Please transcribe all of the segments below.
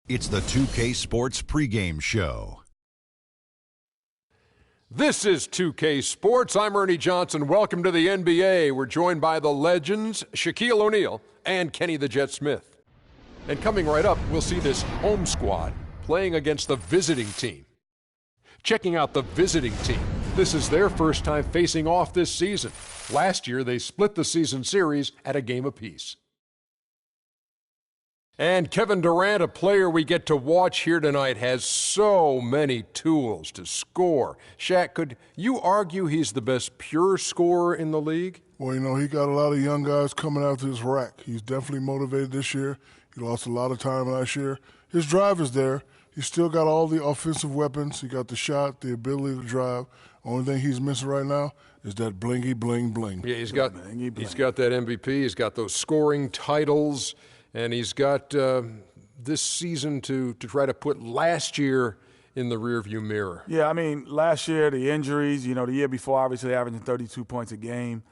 It's the 2K Sports pregame show. This is 2K Sports. I'm Ernie Johnson. Welcome to the NBA. We're joined by the legends, Shaquille O'Neal and Kenny the Jet Smith. And coming right up, we'll see this home squad playing against the visiting team. Checking out the visiting team. This is their first time facing off this season. Last year, they split the season series at a game apiece. And Kevin Durant, a player we get to watch here tonight, has so many tools to score. Shaq, could you argue he's the best pure scorer in the league? Well, you know, he got a lot of young guys coming after his rack. He's definitely motivated this year. He lost a lot of time last year. His drive is there. He's still got all the offensive weapons. He got the shot, the ability to drive. Only thing he's missing right now is that blingy, bling, bling. Yeah, he's got that MVP. He's got those scoring titles. And he's got this season to try to put last year in the rearview mirror. Yeah, I mean, last year, the injuries, you know, the year before, obviously averaging 32 points a game.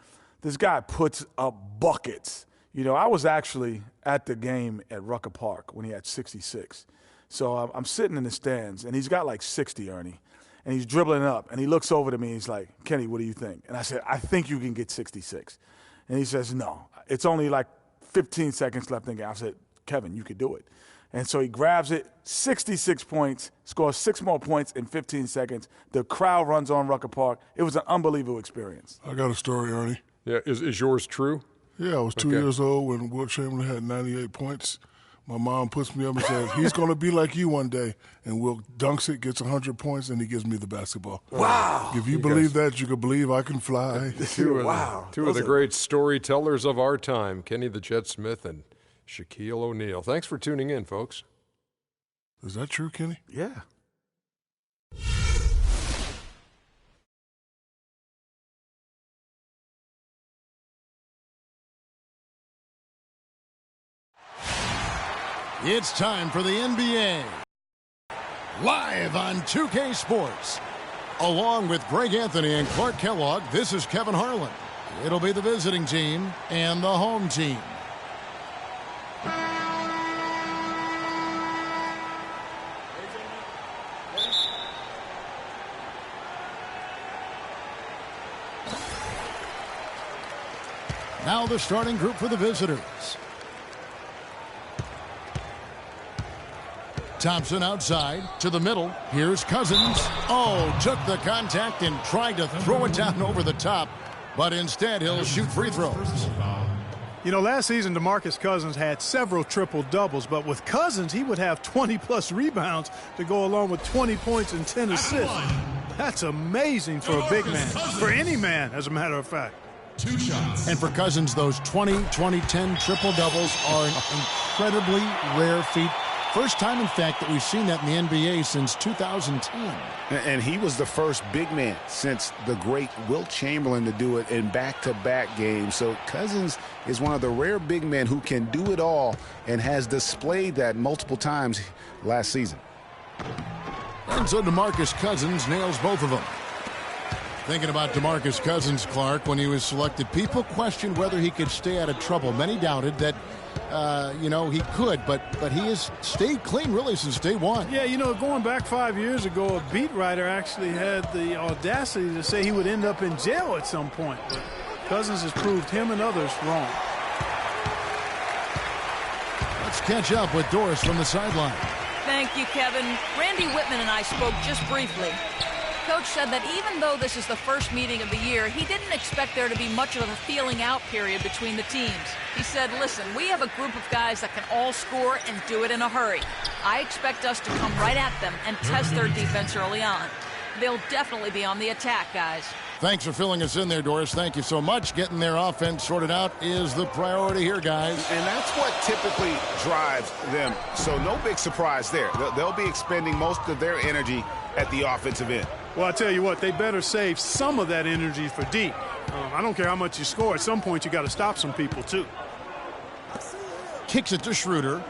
This guy puts up buckets. You know, I was actually at the game at Rucker Park when he had 66. So I'm sitting in the stands, and he's got like 60, Ernie. And he's dribbling up, and he looks over to me, and he's like, Kenny, what do you think? And I said, I think you can get 66. And he says, no, it's only like 15 seconds left in the game. I said, Kevin, you could do it. And so he grabs it, 66 points, scores 6 more points in 15 seconds. The crowd runs on Rucker Park. It was an unbelievable experience. I got a story, Ernie. Yeah, is yours true? Yeah, I was 2 years old when Wilt Chamberlain had 98 points. My mom puts me up and says, he's going to be like you one day. And Wilt dunks it, gets 100 points, and he gives me the basketball. Wow. If you believe that, you can believe I can fly. Two of the great storytellers of our time, Kenny the Jet Smith and Shaquille O'Neal. Thanks for tuning in, folks. Is that true, Kenny? Yeah. It's time for the NBA. Live on 2K Sports. Along with Greg Anthony and Clark Kellogg, this is Kevin Harlan. It'll be the visiting team and the home team. Now the starting group for the visitors. Thompson outside to the middle. Here's Cousins. Oh, took the contact and tried to throw it down over the top, but instead he'll shoot free throws. You know, last season DeMarcus Cousins had several triple-doubles, but with Cousins he would have 20-plus rebounds to go along with 20 points and 10 assists. That's amazing for a big man, for any man, as a matter of fact. 2 shots. And for Cousins, those 20-20-10 triple-doubles are an incredibly rare feat. First time, in fact, that we've seen that in the NBA since 2010. And he was the first big man since the great Wilt Chamberlain to do it in back-to-back games. So Cousins is one of the rare big men who can do it all and has displayed that multiple times last season. And so DeMarcus Cousins nails both of them. Thinking about DeMarcus Cousins, Clark, when he was selected, people questioned whether he could stay out of trouble. Many doubted that he could, but he has stayed clean really since day one. Yeah, you know, going back 5 years ago, a beat writer actually had the audacity to say he would end up in jail at some point. But Cousins has proved him and others wrong. Let's catch up with Doris from the sideline. Thank you, Kevin. Randy Whitman and I spoke just briefly. Coach said that even though this is the first meeting of the year, he didn't expect there to be much of a feeling out period between the teams. He said, listen, we have a group of guys that can all score and do it in a hurry. I expect us to come right at them and test their defense early on. They'll definitely be on the attack, guys. Thanks for filling us in there, Doris. Thank you so much. Getting their offense sorted out is the priority here, guys. And that's what typically drives them. So no big surprise there. They'll be expending most of their energy at the offensive end. Well, I tell you what, they better save some of that energy for deep. I don't care how much you score. At some point, you got to stop some people, too. Kicks it to Schroeder.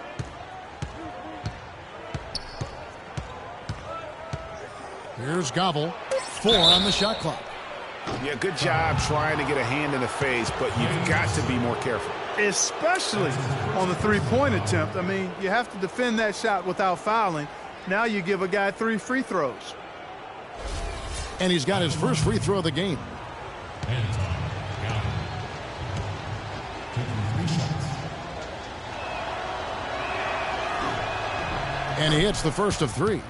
Here's Gobble. 4 on the shot clock. Yeah, good job trying to get a hand in the face, but you've got to be more careful. especially on the three-point attempt. I mean, you have to defend that shot without fouling. Now you give a guy 3 free throws. And he's got his first free throw of the game. And he hits the first of 3.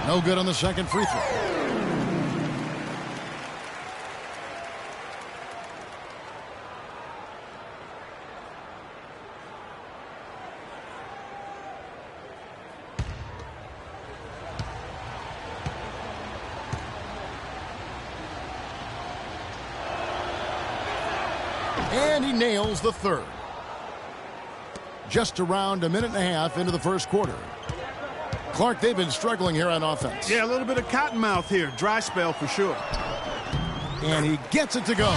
No good on the second free throw. And he nails the third. Just around a minute and a half into the first quarter. Clark, they've been struggling here on offense. Yeah, a little bit of cottonmouth here. Dry spell for sure. And he gets it to go.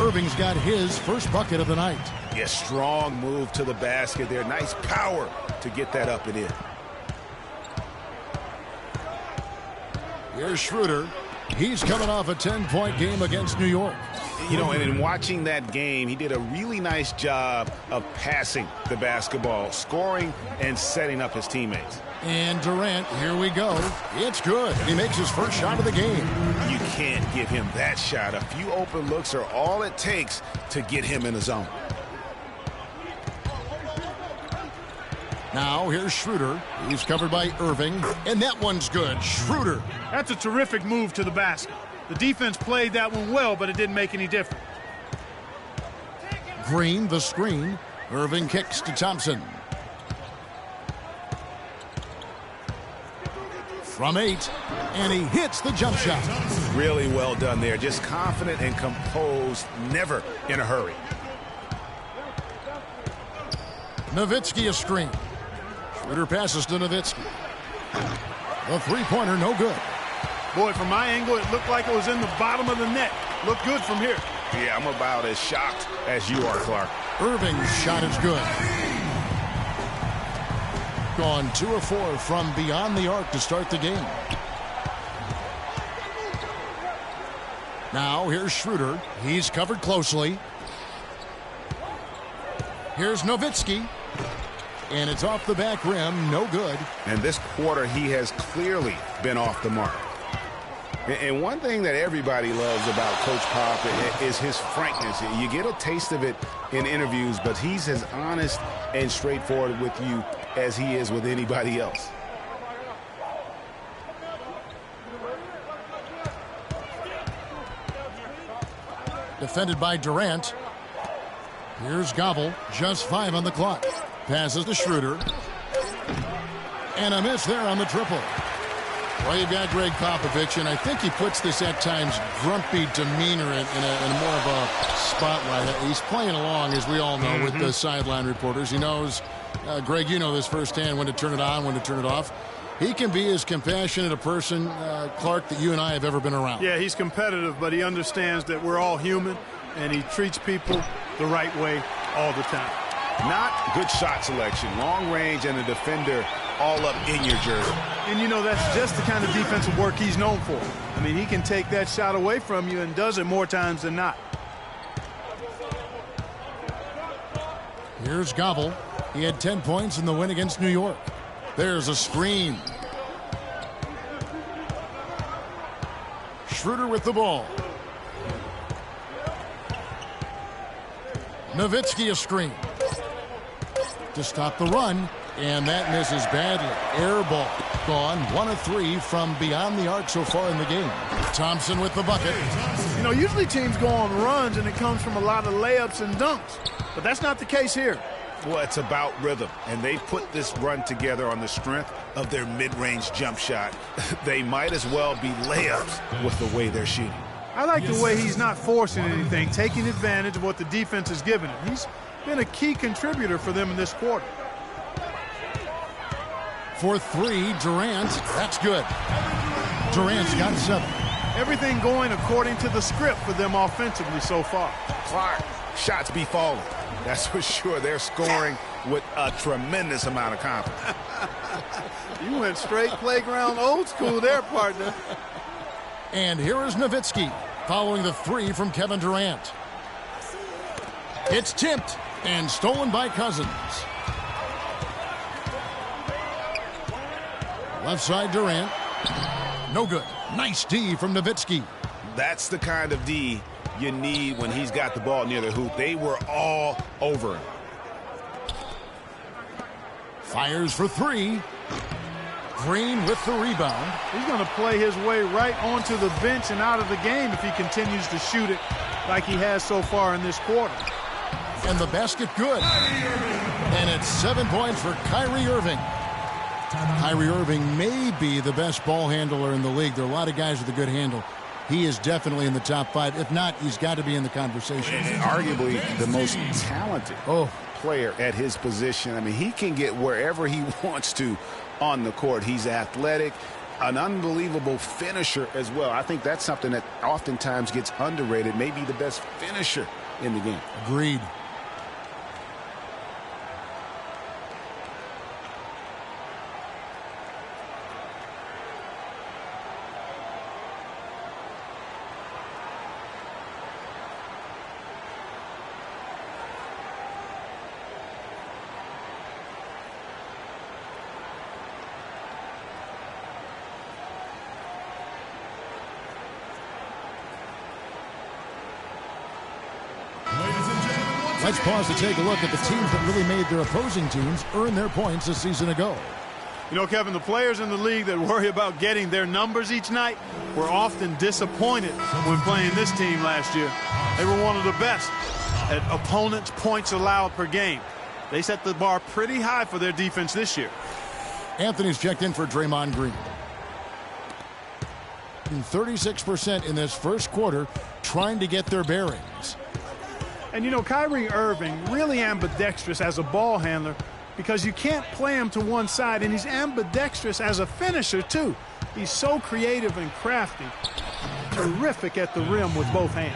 Irving's got his first bucket of the night. Yeah, strong move to the basket there. Nice power to get that up and in. Here's Schroeder. He's coming off a 10-point game against New York. You know, and in watching that game, he did a really nice job of passing the basketball, scoring, and setting up his teammates. And Durant, here we go. It's good. He makes his first shot of the game. You can't give him that shot. A few open looks are all it takes to get him in the zone. Now here's Schroeder. He's covered by Irving, and that one's good. Schroeder. That's a terrific move to the basket. The defense played that one well, but it didn't make any difference. Green, the screen. Irving kicks to Thompson. From 8, and he hits the jump shot. Really well done there. Just confident and composed, never in a hurry. Nowitzki a screen. Schroeder passes to Nowitzki. The three-pointer, no good. Boy, from my angle, it looked like it was in the bottom of the net. Looked good from here. Yeah, I'm about as shocked as you are, Clark. Irving's shot is good. Gone 2 of 4 from beyond the arc to start the game. Now here's Schroeder. He's covered closely. Here's Nowitzki. And it's off the back rim, no good. And this quarter, he has clearly been off the mark. And one thing that everybody loves about Coach Pop is his frankness. You get a taste of it in interviews, but he's as honest and straightforward with you as he is with anybody else. Defended by Durant. Here's Gobble, just 5 on the clock. Passes to Schroeder. And a miss there on the triple. Well, you've got Greg Popovich, and I think he puts this at times grumpy demeanor in more of a spotlight. He's playing along, as we all know, with the sideline reporters. He knows, Greg, you know this firsthand, when to turn it on, when to turn it off. He can be as compassionate a person, Clark, that you and I have ever been around. Yeah, he's competitive, but he understands that we're all human, and he treats people the right way all the time. Not good shot selection, long range, and a defender all up in your jersey. And, you know, that's just the kind of defensive work he's known for. I mean, he can take that shot away from you and does it more times than not. Here's Gobble. He had 10 points in the win against New York. There's a screen. Schroeder with the ball. Nowitzki a screen. To stop the run, and that misses badly. Air ball. Gone 1 of 3 from beyond the arc so far in the game. Thompson with the bucket. You know, usually teams go on runs and it comes from a lot of layups and dunks, but that's not the case here. Well, it's about rhythm, and they put this run together on the strength of their mid-range jump shot. They might as well be layups with the way they're shooting. I like the way he's not forcing anything, taking advantage of what the defense has given him. He's been a key contributor for them in this quarter. For 3, Durant. That's good. Durant's got 7. Everything going according to the script for them offensively so far. Clark, shots be falling. That's for sure. They're scoring with a tremendous amount of confidence. You went straight playground old school there, partner. And here is Nowitzki following the three from Kevin Durant. It's tipped and stolen by Cousins. Left side Durant. No good. Nice D from Nowitzki. That's the kind of D you need when he's got the ball near the hoop. They were all over him. Fires for three. Green with the rebound. He's going to play his way right onto the bench and out of the game if he continues to shoot it like he has so far in this quarter. And the basket good. And it's 7 points for Kyrie Irving. Kyrie Irving may be the best ball handler in the league. There are a lot of guys with a good handle. He is definitely in the top 5. If not, he's got to be in the conversation. And arguably the most talented player at his position. I mean, he can get wherever he wants to on the court. He's athletic, an unbelievable finisher as well. I think that's something that oftentimes gets underrated. Maybe the best finisher in the game. Agreed. Let's pause to take a look at the teams that really made their opposing teams earn their points a season ago. You know, Kevin, the players in the league that worry about getting their numbers each night were often disappointed when playing this team last year. They were one of the best at opponents' points allowed per game. They set the bar pretty high for their defense this year. Anthony's checked in for Draymond Green. 36% in this first quarter trying to get their bearings. And, you know, Kyrie Irving really ambidextrous as a ball handler because you can't play him to one side, and he's ambidextrous as a finisher, too. He's so creative and crafty, terrific at the rim with both hands.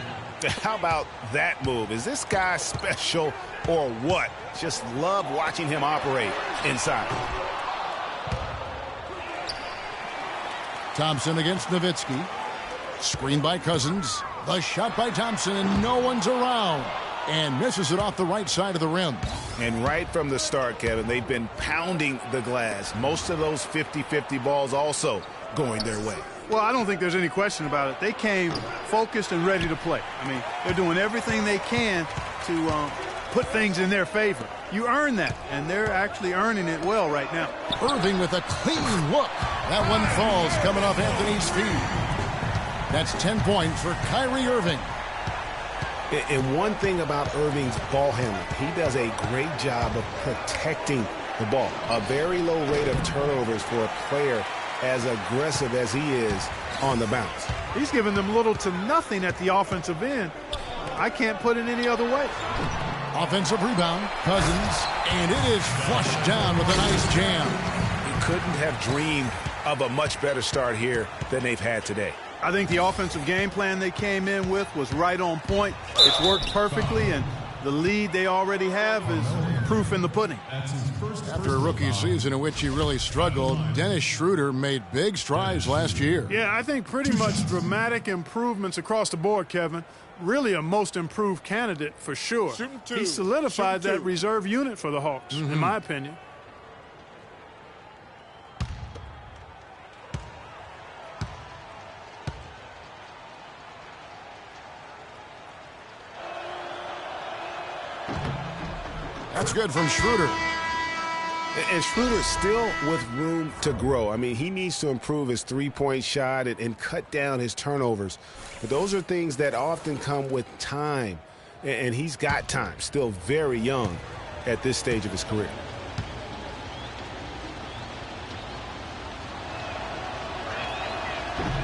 How about that move? Is this guy special or what? Just love watching him operate inside. Thompson against Nowitzki. Screen by Cousins. The shot by Thompson, and no one's around. And misses it off the right side of the rim. And right from the start, Kevin, they've been pounding the glass. Most of those 50-50 balls also going their way. Well, I don't think there's any question about it. They came focused and ready to play. I mean, they're doing everything they can to put things in their favor. You earn that, and they're actually earning it well right now. Irving with a clean look. That one falls coming off Anthony's feet. That's 10 points for Kyrie Irving. And one thing about Irving's ball handling, he does a great job of protecting the ball. A very low rate of turnovers for a player as aggressive as he is on the bounce. He's giving them little to nothing at the offensive end. I can't put it any other way. Offensive rebound, Cousins, and it is flushed down with a nice jam. He couldn't have dreamed of a much better start here than they've had today. I think the offensive game plan they came in with was right on point. It's worked perfectly, and the lead they already have is proof in the pudding. After a rookie season in which he really struggled, Dennis Schroeder made big strides last year. Yeah, I think pretty much dramatic improvements across the board, Kevin. Really a most improved candidate for sure. He solidified that reserve unit for the Hawks, in my opinion. That's good from Schroeder. And Schroeder's still with room to grow. I mean, he needs to improve his three-point shot and cut down his turnovers. But those are things that often come with time. And he's got time, still very young at this stage of his career.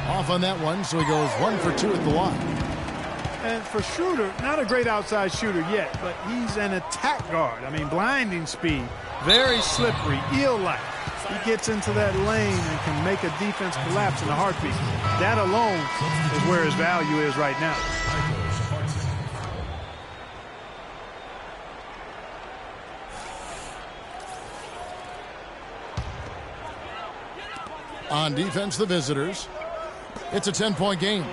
Off on that one, so he goes 1 for 2 at the line. And for Schroeder, not a great outside shooter yet, but he's an attack guard. I mean, blinding speed, very slippery, eel-like. He gets into that lane and can make a defense collapse in a heartbeat. That alone is where his value is right now. On defense, the visitors. It's a 10-point game.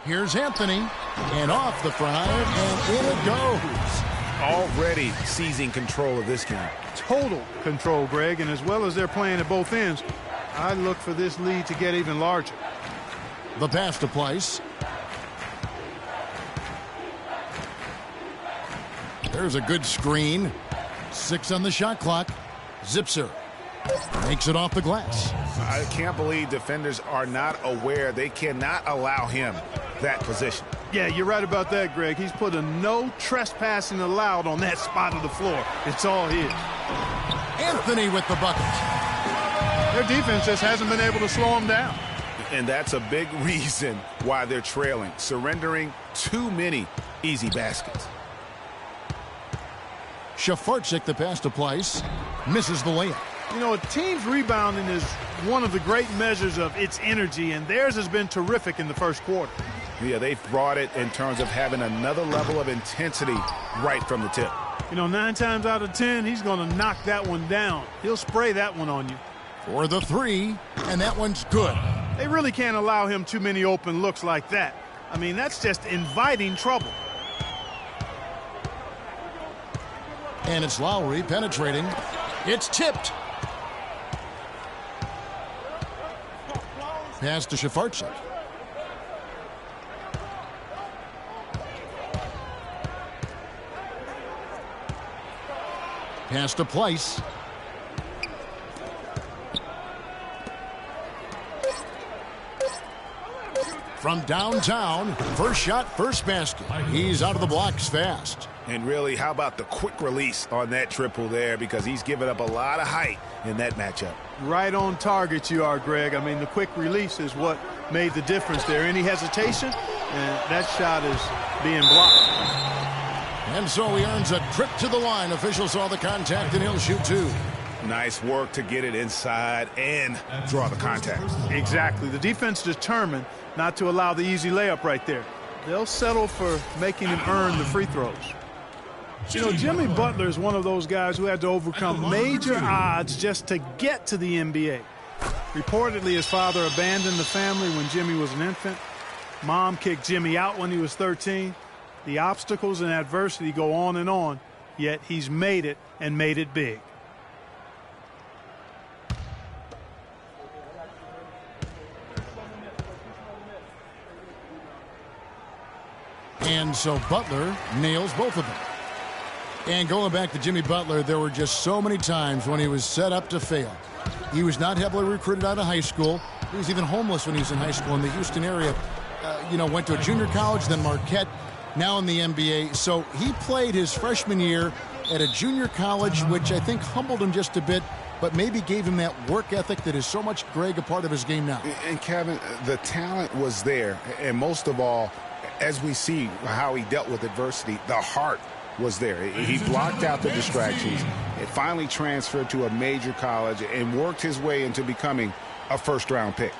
Here's Anthony. And off the front iron, and in it goes. Already seizing control of this game. Total control, Greg, and as well as they're playing at both ends, I look for this lead to get even larger. The pass to Place. There's a good screen. 6 on the shot clock. Zipser makes it off the glass. I can't believe defenders are not aware. They cannot allow him that position. Yeah, you're right about that, Greg. He's put a no trespassing allowed on that spot of the floor. It's all his. Anthony with the bucket. Their defense just hasn't been able to slow him down. And that's a big reason why they're trailing, surrendering too many easy baskets. Shafarczyk, the pass to Place, misses the layup. You know, a team's rebounding is one of the great measures of its energy, and theirs has been terrific in the first quarter. Yeah, they've brought it in terms of having another level of intensity right from the tip. You know, 9 times out of 10, he's going to knock that one down. He'll spray that one on you. For the 3, and that one's good. They really can't allow him too many open looks like that. I mean, that's just inviting trouble. And it's Lowry penetrating. It's tipped. Pass to Shafarczyk. Pass to Place. From downtown, first shot, first basket. He's out of the blocks fast. And really, how about the quick release on that triple there, because he's given up a lot of height in that matchup. Right on target you are, Greg. I mean, the quick release is what made the difference there. Any hesitation, and that shot is being blocked. And so he earns a trip to the line. Officials saw the contact, and he'll shoot 2. Nice work to get it inside and draw the contact. Exactly. The defense determined not to allow the easy layup right there. They'll settle for making him earn the free throws. You know, Jimmy Butler is one of those guys who had to overcome major odds just to get to the NBA. Reportedly, his father abandoned the family when Jimmy was an infant. Mom kicked Jimmy out when he was 13. The obstacles and adversity go on, yet he's made it and made it big. And so Butler nails both of them. And going back to Jimmy Butler, there were just so many times when he was set up to fail. He was not heavily recruited out of high school. He was even homeless when he was in high school in the Houston area. Went to a junior college, then Marquette, now in the NBA. So he played his freshman year at a junior college, which I think humbled him just a bit, but maybe gave him that work ethic that is so much, Greg, a part of his game now. And Kevin, the talent was there. And most of all, as we see how he dealt with adversity, the heart was there. He blocked out the distractions. It finally transferred to a major college and worked his way into becoming a first-round pick.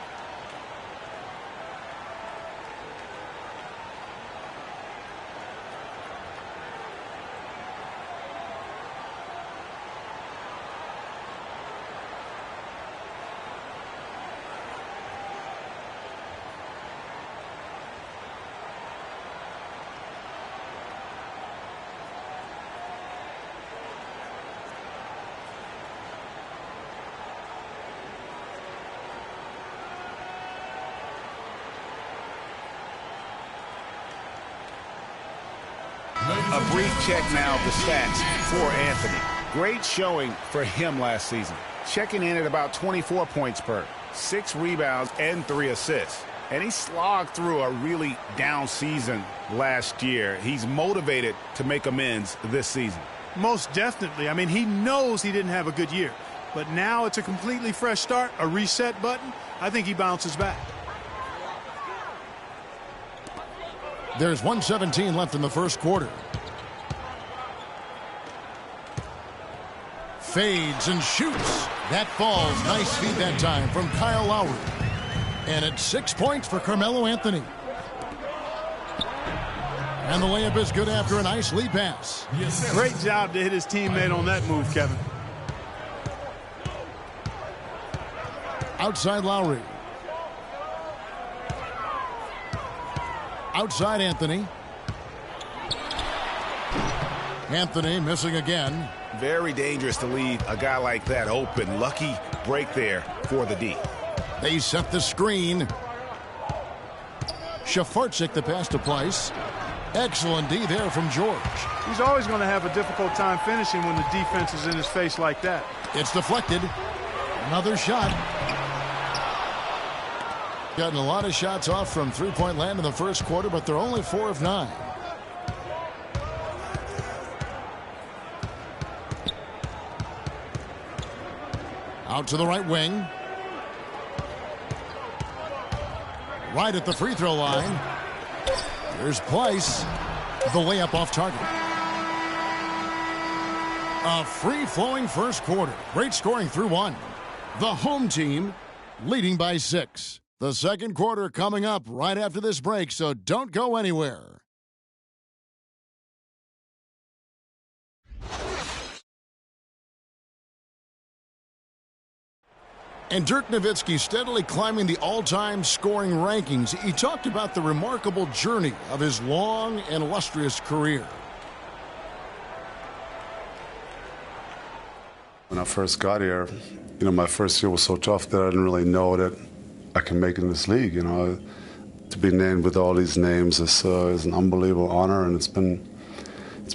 A brief check now of the stats for Anthony. Great showing for him last season. Checking in at about 24 points per, 6 rebounds, and 3 assists. And he slogged through a really down season last year. He's motivated to make amends this season. Most definitely. I mean, he knows he didn't have a good year. But now it's a completely fresh start, a reset button. I think he bounces back. There's 1:17 left in the first quarter. Fades and shoots. That falls. Nice feed that time from Kyle Lowry. And it's 6 points for Carmelo Anthony. And the layup is good after a nice lead pass. Great job to hit his teammate on that move, Kevin. Outside Lowry. Outside Anthony. Anthony missing again. Very dangerous to leave a guy like that open. Lucky break there for the D. They set the screen. Shafarczyk the pass to Pleiss. Excellent D there from George. He's always going to have a difficult time finishing when the defense is in his face like that. It's deflected. Another shot. Gotten a lot of shots off from three-point land in the first quarter, but they're only 4 of 9. Out to the right wing. Right at the free throw line. Here's Pleiss. The layup off target. A free-flowing first quarter. Great scoring through 1. The home team leading by 6. The second quarter coming up right after this break, so don't go anywhere. And Dirk Nowitzki steadily climbing the all-time scoring rankings. He talked about the remarkable journey of his long and illustrious career. When I first got here, my first year was so tough that I didn't really know that I can make it in this league. To be named with all these names is an unbelievable honor, and it's been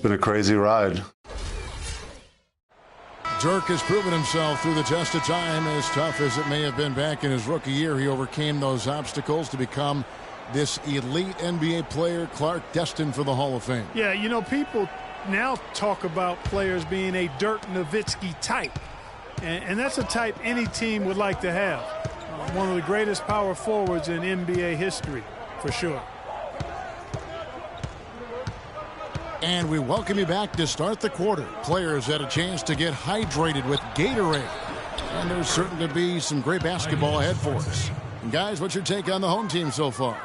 a crazy ride. Dirk has proven himself through the test of time. As tough as it may have been back in his rookie year, he overcame those obstacles to become this elite NBA player, Clark, destined for the Hall of Fame. Yeah, people now talk about players being a Dirk Nowitzki type. And that's a type any team would like to have. One of the greatest power forwards in NBA history, for sure. And we welcome you back to start the quarter. Players had a chance to get hydrated with Gatorade. And there's certain to be some great basketball ahead for us. And guys, what's your take on the home team so far?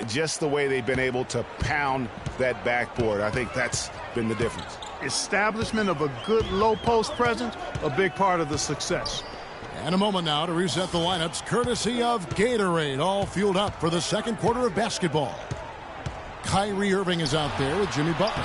Just the way they've been able to pound that backboard. I think that's been the difference. Establishment of a good low post presence, a big part of the success. And a moment now to reset the lineups, courtesy of Gatorade, all fueled up for the second quarter of basketball. Kyrie Irving is out there with Jimmy Butler.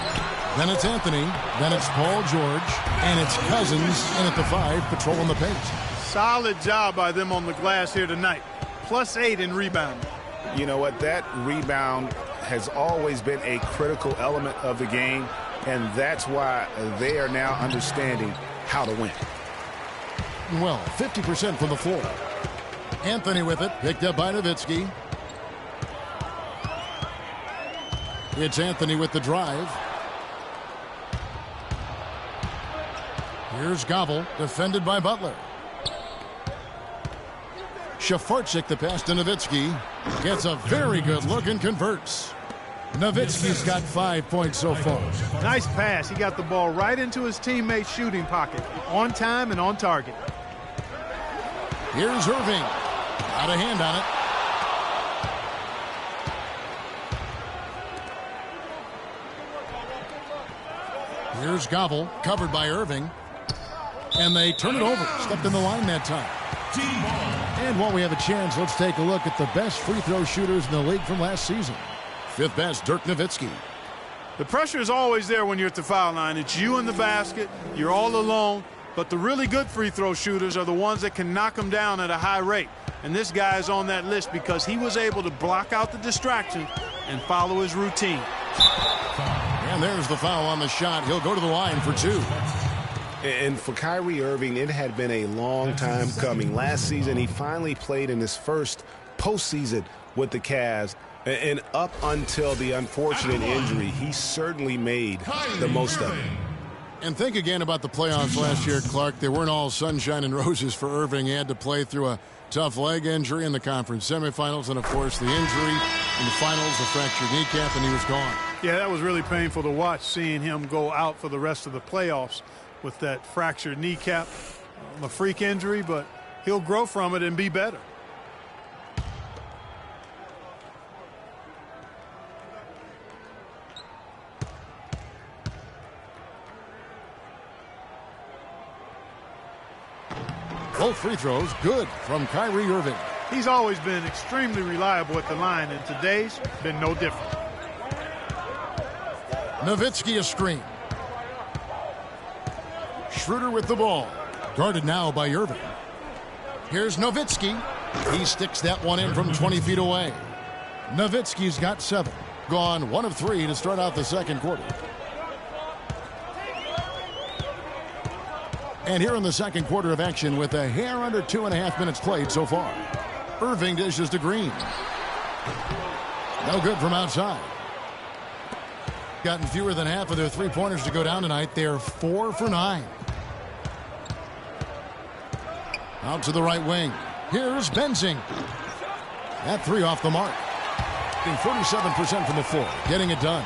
Then it's Anthony. Then it's Paul George. And it's Cousins in at the 5, patrolling the paint. Solid job by them on the glass here tonight. +8 in rebounding. You know what? That rebound has always been a critical element of the game, and that's why they are now understanding how to win. Well, 50% from the floor. Anthony with it, picked up by Nowitzki. It's Anthony with the drive. Here's Gobble, defended by Butler. Shafarczyk the pass to Nowitzki. Gets a very good look and converts. Nowitzki's got 5 points so far. Nice pass. He got the ball right into his teammate's shooting pocket. On time and on target. Here's Irving. Got a hand on it. Here's Gobble, covered by Irving. And they turn it over. Stepped in the line that time. And while we have a chance, let's take a look at the best free throw shooters in the league from last season. 5th best, Dirk Nowitzki. The pressure is always there when you're at the foul line. It's you in the basket. You're all alone. But the really good free throw shooters are the ones that can knock them down at a high rate. And this guy is on that list because he was able to block out the distraction and follow his routine. And there's the foul on the shot. He'll go to the line for 2. And for Kyrie Irving, it had been a long time coming. Last season, he finally played in his first postseason with the Cavs. And up until the unfortunate injury, he certainly made the most of it. And think again about the playoffs last year, Clark. They weren't all sunshine and roses for Irving. He had to play through a tough leg injury in the conference semifinals, and, of course, the injury in the finals, the fractured kneecap, and he was gone. Yeah, that was really painful to watch, seeing him go out for the rest of the playoffs with that fractured kneecap. A freak injury, but he'll grow from it and be better. Both free throws good from Kyrie Irving. He's always been extremely reliable at the line, and today's been no different. Nowitzki a screen. Schroeder with the ball. Guarded now by Irving. Here's Nowitzki. He sticks that one in from 20 feet away. Nowitzki's got 7. Gone 1 of 3 to start out the second quarter. And here in the second quarter of action with a hair under 2.5 minutes played so far. Irving dishes to Green. No good from outside. Gotten fewer than half of their three-pointers to go down tonight. They're 4 for 9. Out to the right wing. Here's Benzing. That 3 off the mark. 47% from the floor. Getting it done.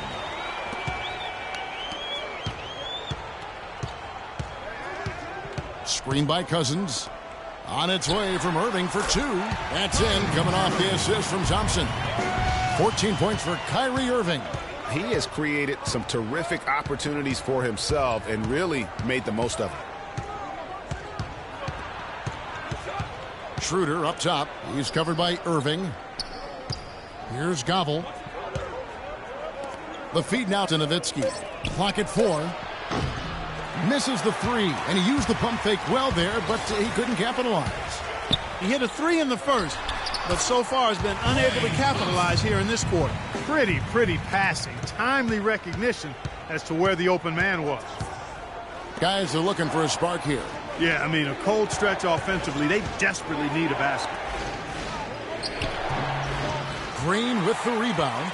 Screen by Cousins. On its way from Irving for 2. That's in, coming off the assist from Thompson. 14 points for Kyrie Irving. He has created some terrific opportunities for himself and really made the most of it. Schroeder up top. He's covered by Irving. Here's Gobble. The feed now to Nowitzki. Clock at 4. Misses the 3, and he used the pump fake well there, but he couldn't capitalize. He hit a 3 in the first, but so far has been unable to capitalize here in this quarter. Pretty passing. Timely recognition as to where the open man was. Guys are looking for a spark here. Yeah, I mean, a cold stretch offensively. They desperately need a basket. Green with the rebound.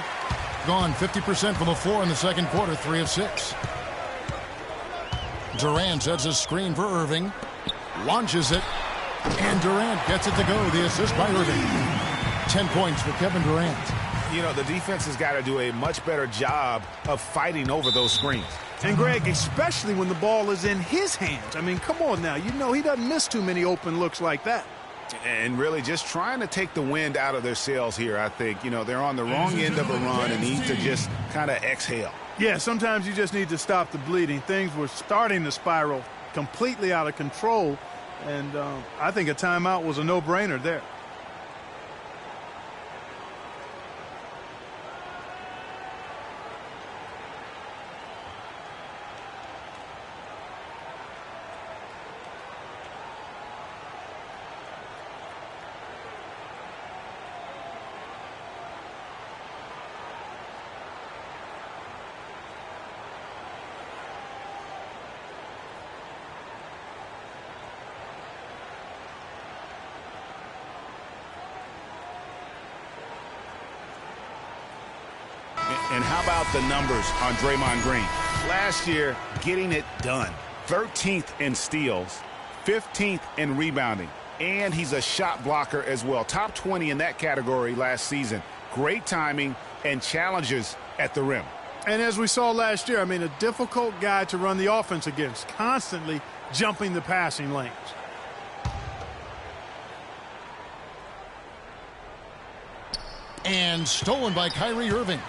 Gone 50% from the floor in the second quarter, 3 of 6. Durant sets a screen for Irving. Launches it. And Durant gets it to go. The assist by Irving. 10 points for Kevin Durant. You know, the defense has got to do a much better job of fighting over those screens. And, Greg, especially when the ball is in his hands. I mean, come on now. You know he doesn't miss too many open looks like that. And really just trying to take the wind out of their sails here, I think. You know, they're on the wrong end of a run and need to just kind of exhale. Yeah, sometimes you just need to stop the bleeding. Things were starting to spiral completely out of control, and I think a timeout was a no-brainer there. And how about the numbers on Draymond Green? Last year, getting it done. 13th in steals, 15th in rebounding, and he's a shot blocker as well. Top 20 in that category last season. Great timing and challenges at the rim. And as we saw last year, I mean, a difficult guy to run the offense against, constantly jumping the passing lanes. And stolen by Kyrie Irving.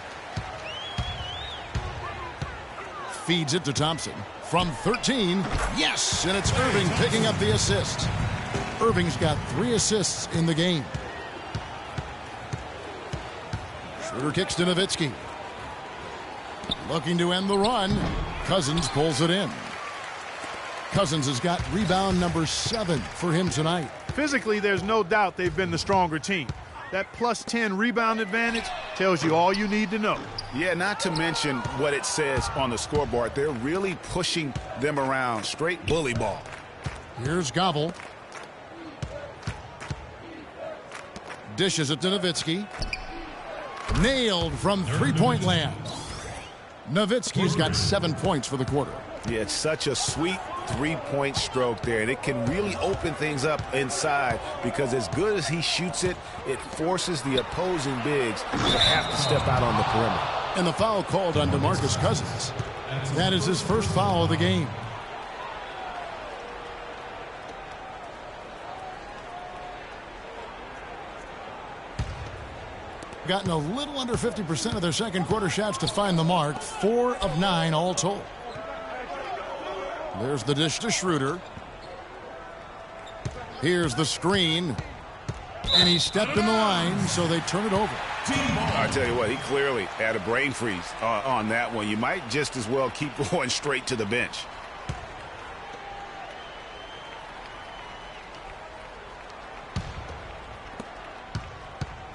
Feeds it to Thompson. From 13, yes, and it's Irving picking up the assist. Irving's got 3 assists in the game. Schroeder kicks to Nowitzki. Looking to end the run. Cousins pulls it in. Cousins has got rebound number 7 for him tonight. Physically, there's no doubt they've been the stronger team. That plus 10 rebound advantage tells you all you need to know. Yeah, not to mention what it says on the scoreboard. They're really pushing them around. Straight bully ball. Here's Gobble. Dishes it to Nowitzki. Nailed from three-point land. Nowitzki's got 7 points for the quarter. Yeah, it's such a sweet three-point stroke there, and it can really open things up inside because as good as he shoots it, it forces the opposing bigs to have to step out on the perimeter. And the foul called on DeMarcus Cousins. That is his first foul of the game. Gotten a little under 50% of their second quarter shots to find the mark. 4 of 9 all told. There's the dish to Schroeder. Here's the screen. And he stepped in the line, so they turn it over. I tell you what, he clearly had a brain freeze on that one. You might just as well keep going straight to the bench.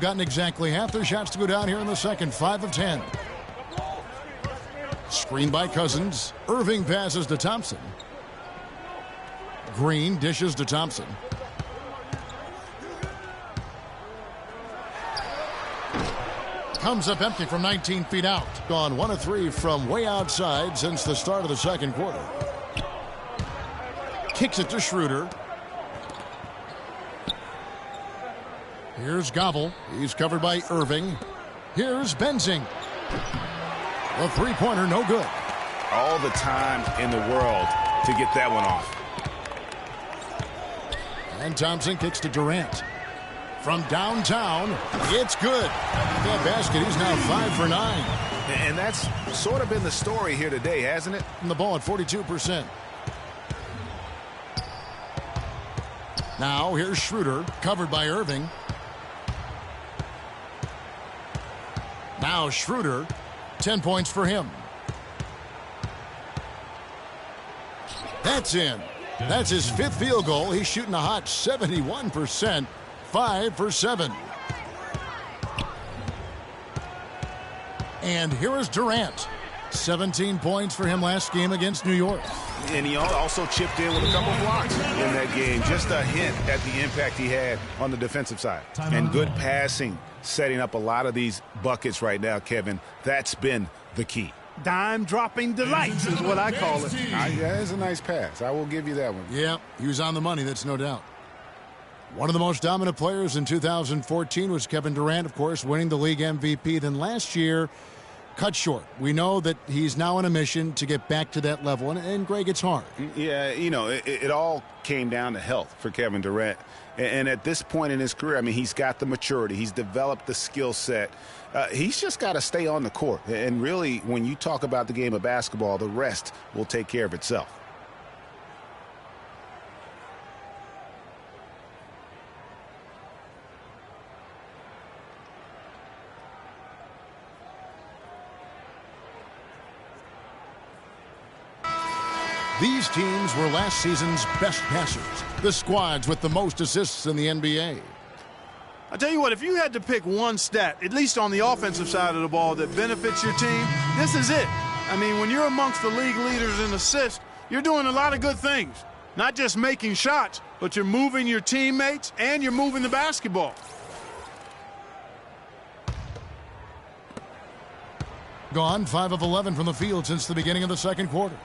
Gotten exactly half their shots to go down here in the second. 5 of 10. Screen by Cousins. Irving passes to Thompson. Green dishes to Thompson. Comes up empty from 19 feet out. Gone 1 of 3 from way outside since the start of the second quarter. Kicks it to Schroeder. Here's Gobble. He's covered by Irving. Here's Benzing. The three-pointer, no good. All the time in the world to get that one off. And Thompson kicks to Durant. From downtown, it's good. That basket, he's now 5 for 9. And that's sort of been the story here today, hasn't it? And the ball at 42%. Now here's Schroeder, covered by Irving. Now Schroeder, 10 points for him. That's in. That's his 5th field goal. He's shooting a hot 71%. 5 for 7. And here is Durant. 17 points for him last game against New York. And he also chipped in with a couple blocks in that game. Just a hint at the impact he had on the defensive side. And good passing, setting up a lot of these buckets right now, Kevin. That's been the key. Dime-dropping delights is what I call it. Yeah, it's a nice pass. I will give you that one. Yeah, he was on the money, that's no doubt. One of the most dominant players in 2014 was Kevin Durant, of course, winning the league MVP. Then last year, cut short. We know that he's now on a mission to get back to that level, and Greg, it's hard. Yeah, you know, it all came down to health for Kevin Durant. And at this point in his career, I mean, he's got the maturity. He's developed the skill set. He's just got to stay on the court. And really, when you talk about the game of basketball, the rest will take care of itself. These teams were last season's best passers, the squads with the most assists in the NBA. I tell you what, if you had to pick one stat, at least on the offensive side of the ball, that benefits your team, this is it. I mean, when you're amongst the league leaders in assists, you're doing a lot of good things. Not just making shots, but you're moving your teammates and you're moving the basketball. Gone 5 of 11 from the field since the beginning of the second quarter.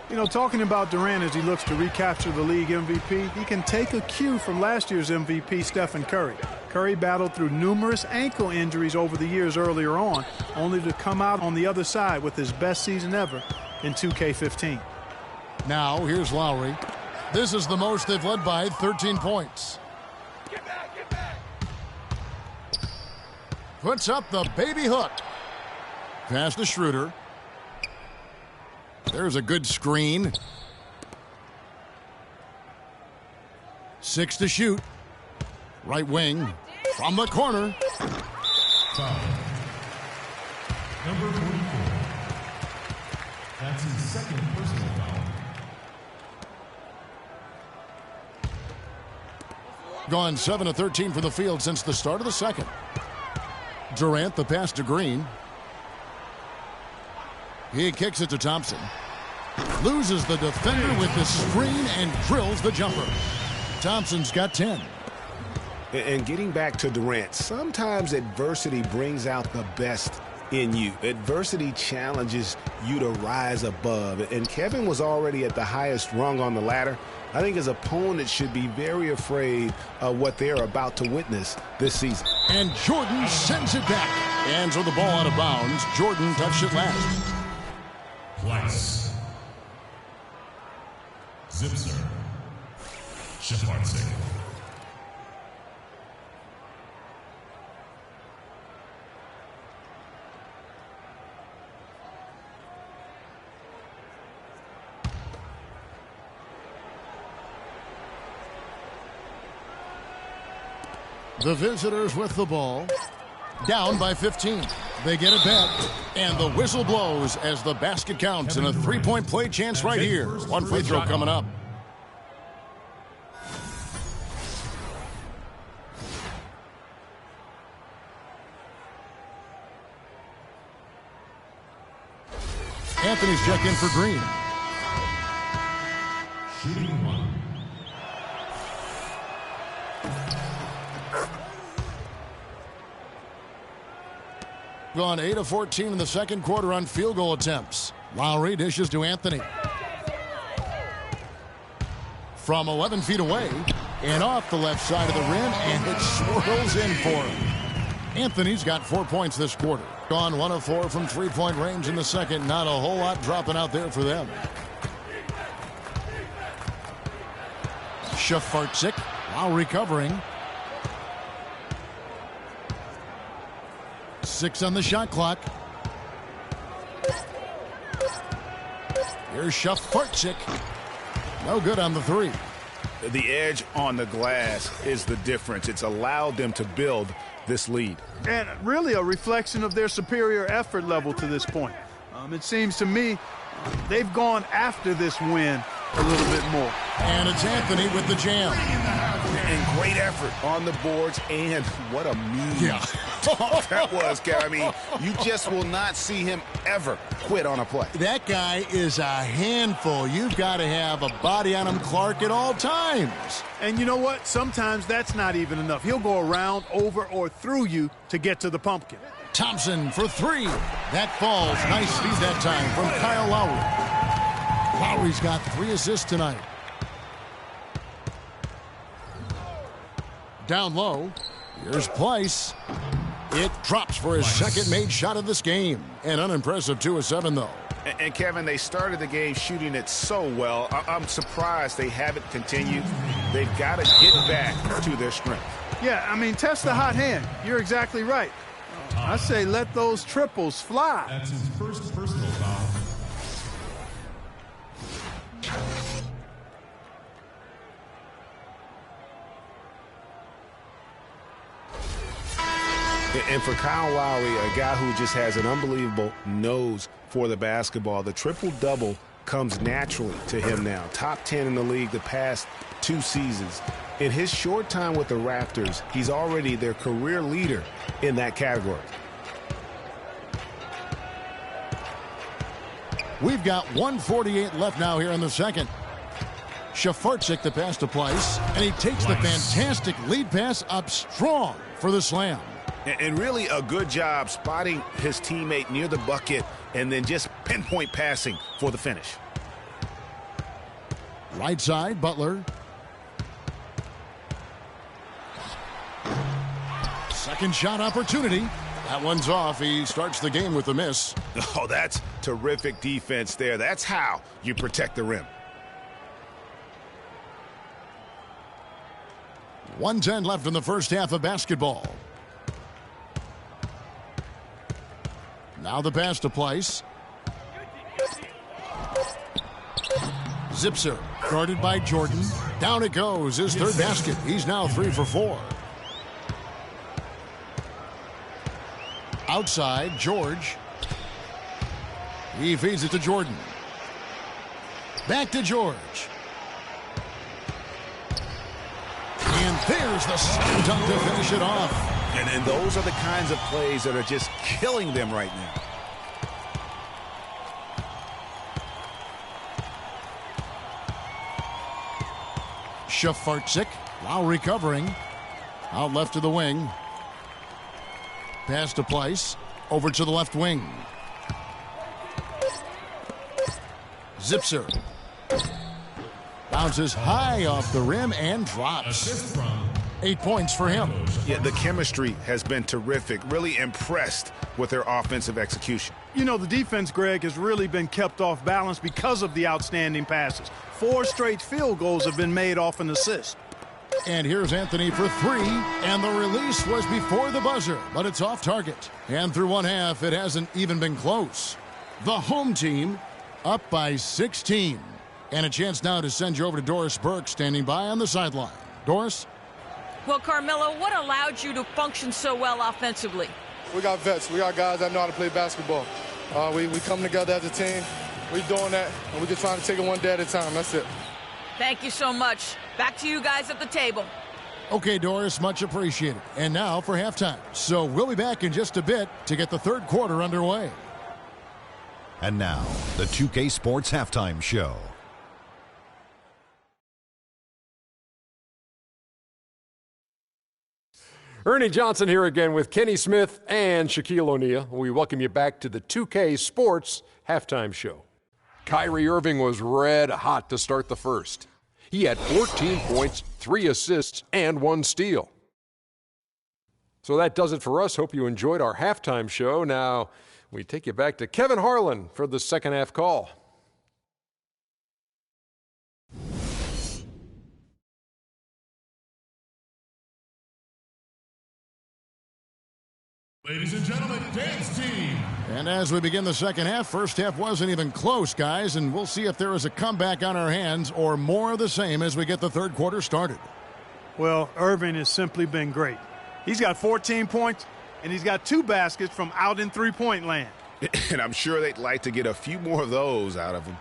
You know, talking about Durant as he looks to recapture the league MVP, he can take a cue from last year's MVP, Stephen Curry. Curry battled through numerous ankle injuries over the years earlier on, only to come out on the other side with his best season ever in 2K15. Now, here's Lowry. This is the most they've led by, 13 points. Get back. Puts up the baby hook. Pass to Schroeder. There's a good screen. 6 to shoot. Right wing. From the corner. Foul. Number 44. That's his second personal foul. Gone 7 of 13 from the field since the start of the second. Durant, the pass to Green. He kicks it to Thompson. Loses the defender with the screen and drills the jumper. Thompson's got 10. And getting back to Durant, sometimes adversity brings out the best in you. Adversity challenges you to rise above. And Kevin was already at the highest rung on the ladder. I think his opponent should be very afraid of what they're about to witness this season. And Jordan sends it back. Hands on the ball out of bounds. Jordan touched it last. Weiss. Zipser. Shafartsik. The visitors with the ball. Down by 15. They get it back. And the whistle blows as the basket counts. And a three-point play chance right here. One free throw coming up. Anthony's checked in for Green. Shooting one. Gone 8 of 14 in the second quarter on field goal attempts. Lowry dishes to Anthony. From 11 feet away and off the left side of the rim, and it swirls in for him. Anthony's got 4 points this quarter. Gone 1 of 4 from three-point range in the second. Not a whole lot dropping out there for them. Shafarczyk, Lowry covering. 6 on the shot clock. Here's Shafarczyk. No good on the three. The edge on the glass is the difference. It's allowed them to build this lead. And really a reflection of their superior effort level to this point. It seems to me they've gone after this win a little bit more. And it's Anthony with the jam. And great effort on the boards, and what a move that was, Kev. I mean, you just will not see him ever quit on a play. That guy is a handful. You've got to have a body on him, Clark, at all times. And you know what? Sometimes that's not even enough. He'll go around, over, or through you to get to the pumpkin. Thompson for 3. That falls. Nice speed that time from Kyle Lowry. Lowry's got 3 assists tonight. Down low. Here's Pleiss. It drops for his second made shot of this game. An unimpressive 2 of 7, though. And Kevin, they started the game shooting it so well. I'm surprised they haven't continued. They've got to get back to their strength. Yeah, I mean, test the hot hand. You're exactly right. I say let those triples fly. That's his first personal foul. And for Kyle Lowry, a guy who just has an unbelievable nose for the basketball, the triple-double comes naturally to him now. Top 10 in the league the past 2 seasons. In his short time with the Raptors, he's already their career leader in that category. We've got 1:48 left now here in the second. Shafarczyk the pass to Pleiss, and he takes the fantastic lead pass up strong for the slam. And really a good job spotting his teammate near the bucket and then just pinpoint passing for the finish. Right side, Butler. Second shot opportunity. That one's off. He starts the game with a miss. Oh, that's terrific defense there. That's how you protect the rim. 1:10 left in the first half of basketball. Now the pass to Pleiss. Zipser, guarded by Jordan. Down it goes, his third basket. He's now 3 for 4. Outside, George. He feeds it to Jordan. Back to George. And there's the slam dunk to finish it off. And those are the kinds of plays that are just killing them right now. Shafarczyk, Lowry covering. Out left to the wing. Pass to Pleiss. Over to the left wing. Zipser. Bounces high off the rim and drops. Assist from 8 points for him. Yeah, the chemistry has been terrific. Really impressed with their offensive execution. You know, the defense, Greg, has really been kept off balance because of the outstanding passes. 4 straight field goals have been made off an assist. And here's Anthony for 3, and the release was before the buzzer, but it's off target. And through one half, it hasn't even been close. The home team up by 16. And a chance now to send you over to Doris Burke, standing by on the sideline. Doris? Well, Carmelo, what allowed you to function so well offensively? We got vets. We got guys that know how to play basketball. We come together as a team. We're doing that, and we're just trying to take it one day at a time. That's it. Thank you so much. Back to you guys at the table. Okay, Doris, much appreciated. And now for halftime. So we'll be back in just a bit to get the third quarter underway. And now, the 2K Sports Halftime Show. Ernie Johnson here again with Kenny Smith and Shaquille O'Neal. We welcome you back to the 2K Sports Halftime Show. Kyrie Irving was red hot to start the first. He had 14 points, 3 assists, and 1 steal. So that does it for us. Hope you enjoyed our halftime show. Now, we take you back to Kevin Harlan for the second half call. Ladies and gentlemen, dance team. And as we begin the second half, first half wasn't even close, guys, and we'll see if there is a comeback on our hands or more of the same as we get the third quarter started. Well, Irving has simply been great. He's got 14 points, and he's got 2 baskets from out in three-point land. And I'm sure they'd like to get a few more of those out of him.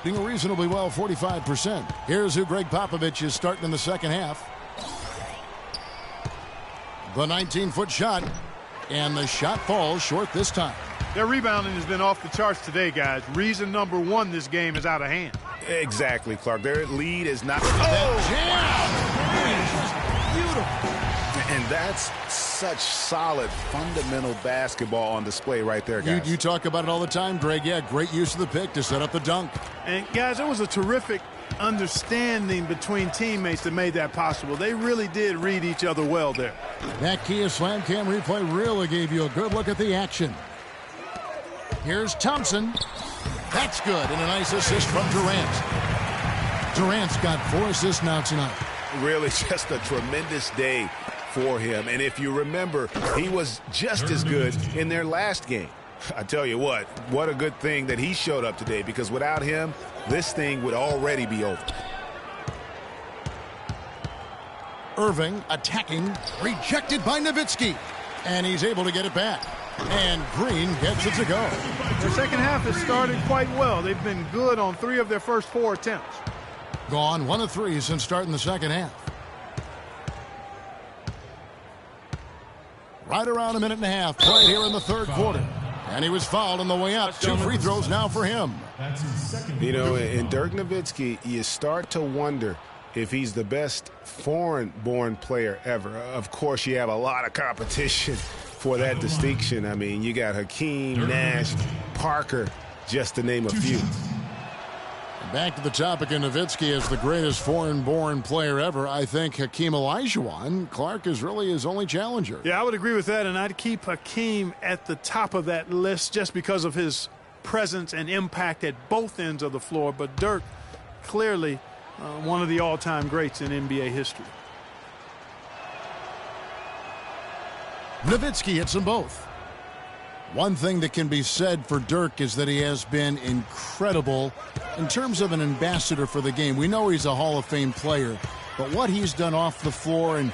Doing reasonably well, 45%. Here's who Greg Popovich is starting in the second half. The 19-foot shot, and the shot falls short this time. Their rebounding has been off the charts today, guys. Reason number 1, this game is out of hand. Exactly, Clark. Their lead is not... Beautiful. And that's such solid, fundamental basketball on display right there, guys. You talk about it all the time, Greg. Yeah, great use of the pick to set up the dunk. And, guys, it was a terrific understanding between teammates that made that possible. They really did read each other well there. That Kia Slam Cam replay really gave you a good look at the action. Here's Thompson. That's good, and a nice assist from Durant. Durant's got 4 assists now tonight. Really just a tremendous day for him. And if you remember, he was just as good in their last game. I tell you what a good thing that he showed up today, because without him, this thing would already be over. Irving attacking, rejected by Nowitzki, and he's able to get it back. And Green gets it to go. The second half has started quite well. They've been good on 3 of their first 4 attempts. Gone 1 of 3 since starting the second half. Right around a minute and a half played here in the third quarter. And he was fouled on the way up. 2 free throws now for him. You know, in Dirk Nowitzki, you start to wonder if he's the best foreign-born player ever. Of course, you have a lot of competition for that distinction. I mean, you got Hakeem, Nash, Parker, just to name a few. Back to the topic of Nowitzki as the greatest foreign-born player ever. I think Hakeem Olajuwon. Clark is really his only challenger. Yeah, I would agree with that, and I'd keep Hakeem at the top of that list just because of his presence and impact at both ends of the floor. But Dirk, clearly one of the all-time greats in NBA history. Nowitzki hits them both. One thing that can be said for Dirk is that he has been incredible in terms of an ambassador for the game. We know he's a Hall of Fame player, but what he's done off the floor and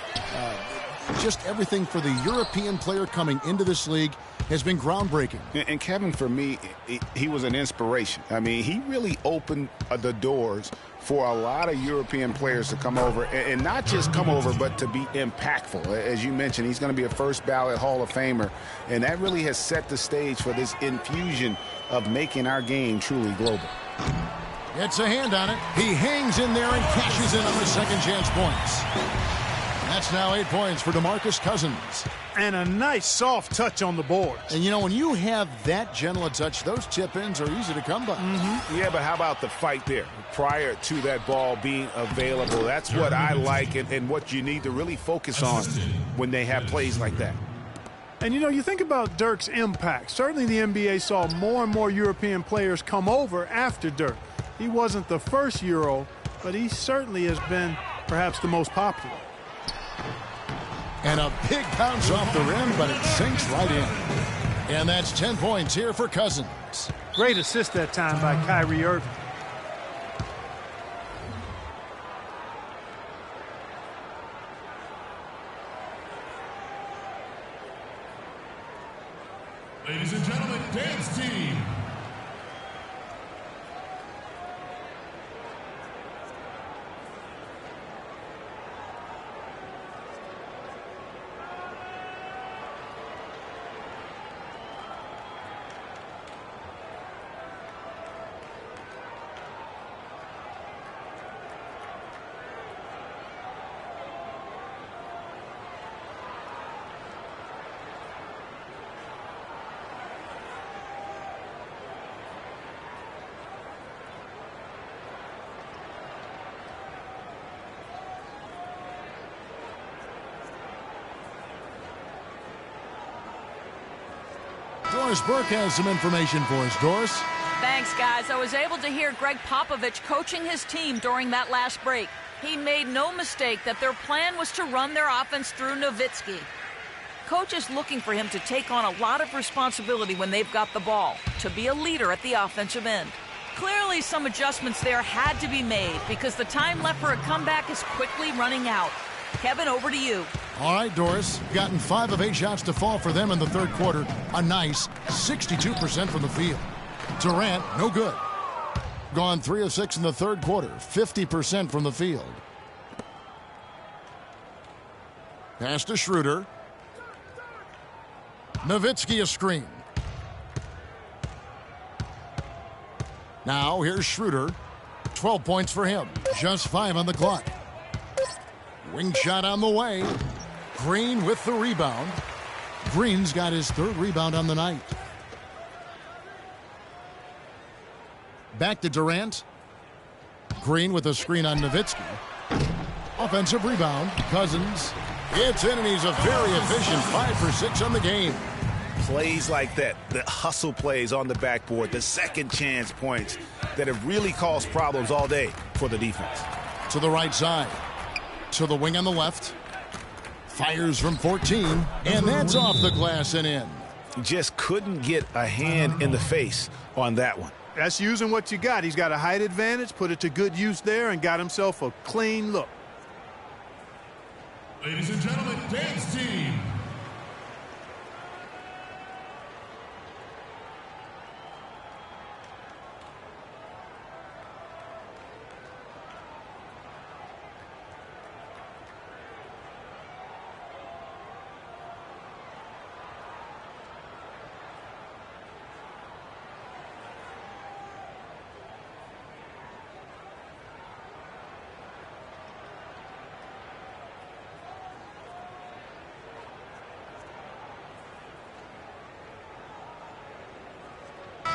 just everything for the European player coming into this league has been groundbreaking. And Kevin, for me, he was an inspiration. I mean, he really opened the doors for a lot of European players to come over, and not just come over, but to be impactful. As you mentioned, he's going to be a first ballot Hall of Famer, and that really has set the stage for this infusion of making our game truly global. It's a hand on it. He hangs in there and cashes in on the second chance points. That's now 8 points for DeMarcus Cousins. And a nice soft touch on the board. And, you know, when you have that gentle a touch, those chip-ins are easy to come by. Yeah, but how about the fight there prior to that ball being available? That's what I like and what you need to really focus on when they have plays like that. And, you know, you think about Dirk's impact. Certainly the NBA saw more and more European players come over after Dirk. He wasn't the first Euro, but he certainly has been perhaps the most popular. And a big bounce off the rim, but it sinks right in. And that's 10 points here for Cousins. Great assist that time by Kyrie Irving. Ladies and gentlemen, dance team. Doris Burke has some information for us. Doris? Thanks, guys. I was able to hear Greg Popovich coaching his team during that last break. He made no mistake that their plan was to run their offense through Nowitzki. Coach is looking for him to take on a lot of responsibility when they've got the ball, to be a leader at the offensive end. Clearly, some adjustments there had to be made because the time left for a comeback is quickly running out. Kevin, over to you. All right, Doris. Gotten 5 of 8 shots to fall for them in the third quarter. A nice 62% from the field. Durant, no good. Gone 3 of 6 in the third quarter. 50% from the field. Pass to Schroeder. Nowitzki a screen. Now here's Schroeder. 12 points for him. Just 5 on the clock. Wing shot on the way. Green with the rebound. Green's got his 3rd rebound on the night. Back to Durant. Green with a screen on Nowitzki. Offensive rebound. Cousins. It's in, and he's a very efficient 5 for 6 on the game. Plays like that, the hustle plays on the backboard, the second chance points that have really caused problems all day for the defense. To the right side. To the wing on the left. Fires from 14, and that's off the glass and in. Just couldn't get a hand in the face on that one. That's using what you got. He's got a height advantage, put it to good use there, and got himself a clean look. Ladies and gentlemen, dance team.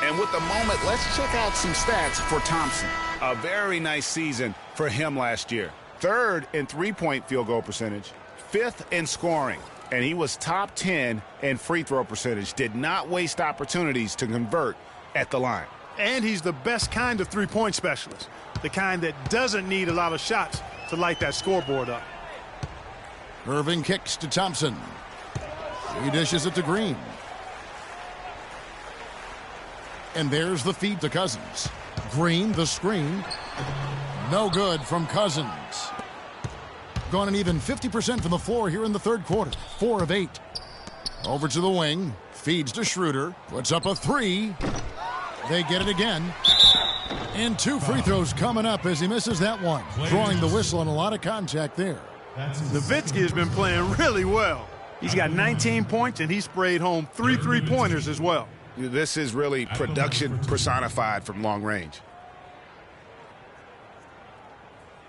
And with the moment, let's check out some stats for Thompson. A very nice season for him last year. 3rd in three-point field goal percentage, 5th in scoring, and he was top 10 in free throw percentage. Did not waste opportunities to convert at the line. And he's the best kind of three-point specialist, the kind that doesn't need a lot of shots to light that scoreboard up. Irving kicks to Thompson. He dishes it to Green. And there's the feed to Cousins. Green, the screen. No good from Cousins. Gone an even 50% from the floor here in the third quarter. 4 of 8. Over to the wing. Feeds to Schroeder. Puts up a 3. They get it again. And 2 free throws coming up as he misses that one. Drawing the whistle and a lot of contact there. Nowitzki has been playing really well. He's got 19 points, and he sprayed home 3 3-pointers as well. This is really production personified from long range.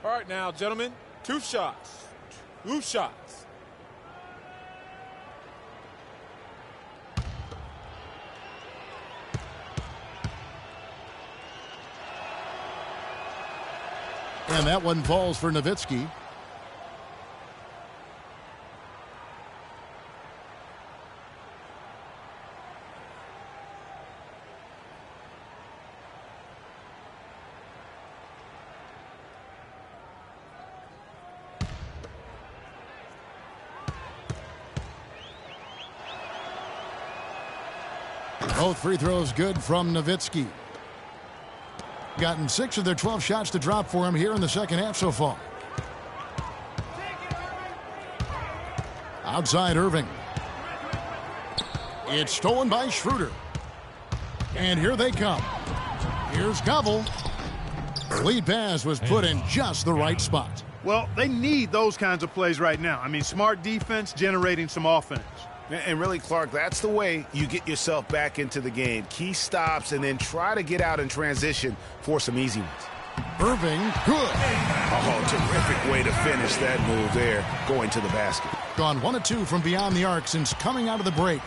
All right now, gentlemen, 2 shots. 2 shots. And that one falls for Nowitzki. Both free throws good from Nowitzki. Gotten 6 of their 12 shots to drop for him here in the second half so far. Outside Irving. It's stolen by Schroeder. And here they come. Here's Covell. Lead pass was put in just the right spot. Well, they need those kinds of plays right now. I mean, smart defense generating some offense. And really, Clark, that's the way you get yourself back into the game. Key stops and then try to get out in transition for some easy ones. Irving, good. Oh, terrific way to finish that move there, going to the basket. Gone 1 of 2 from beyond the arc since coming out of the break.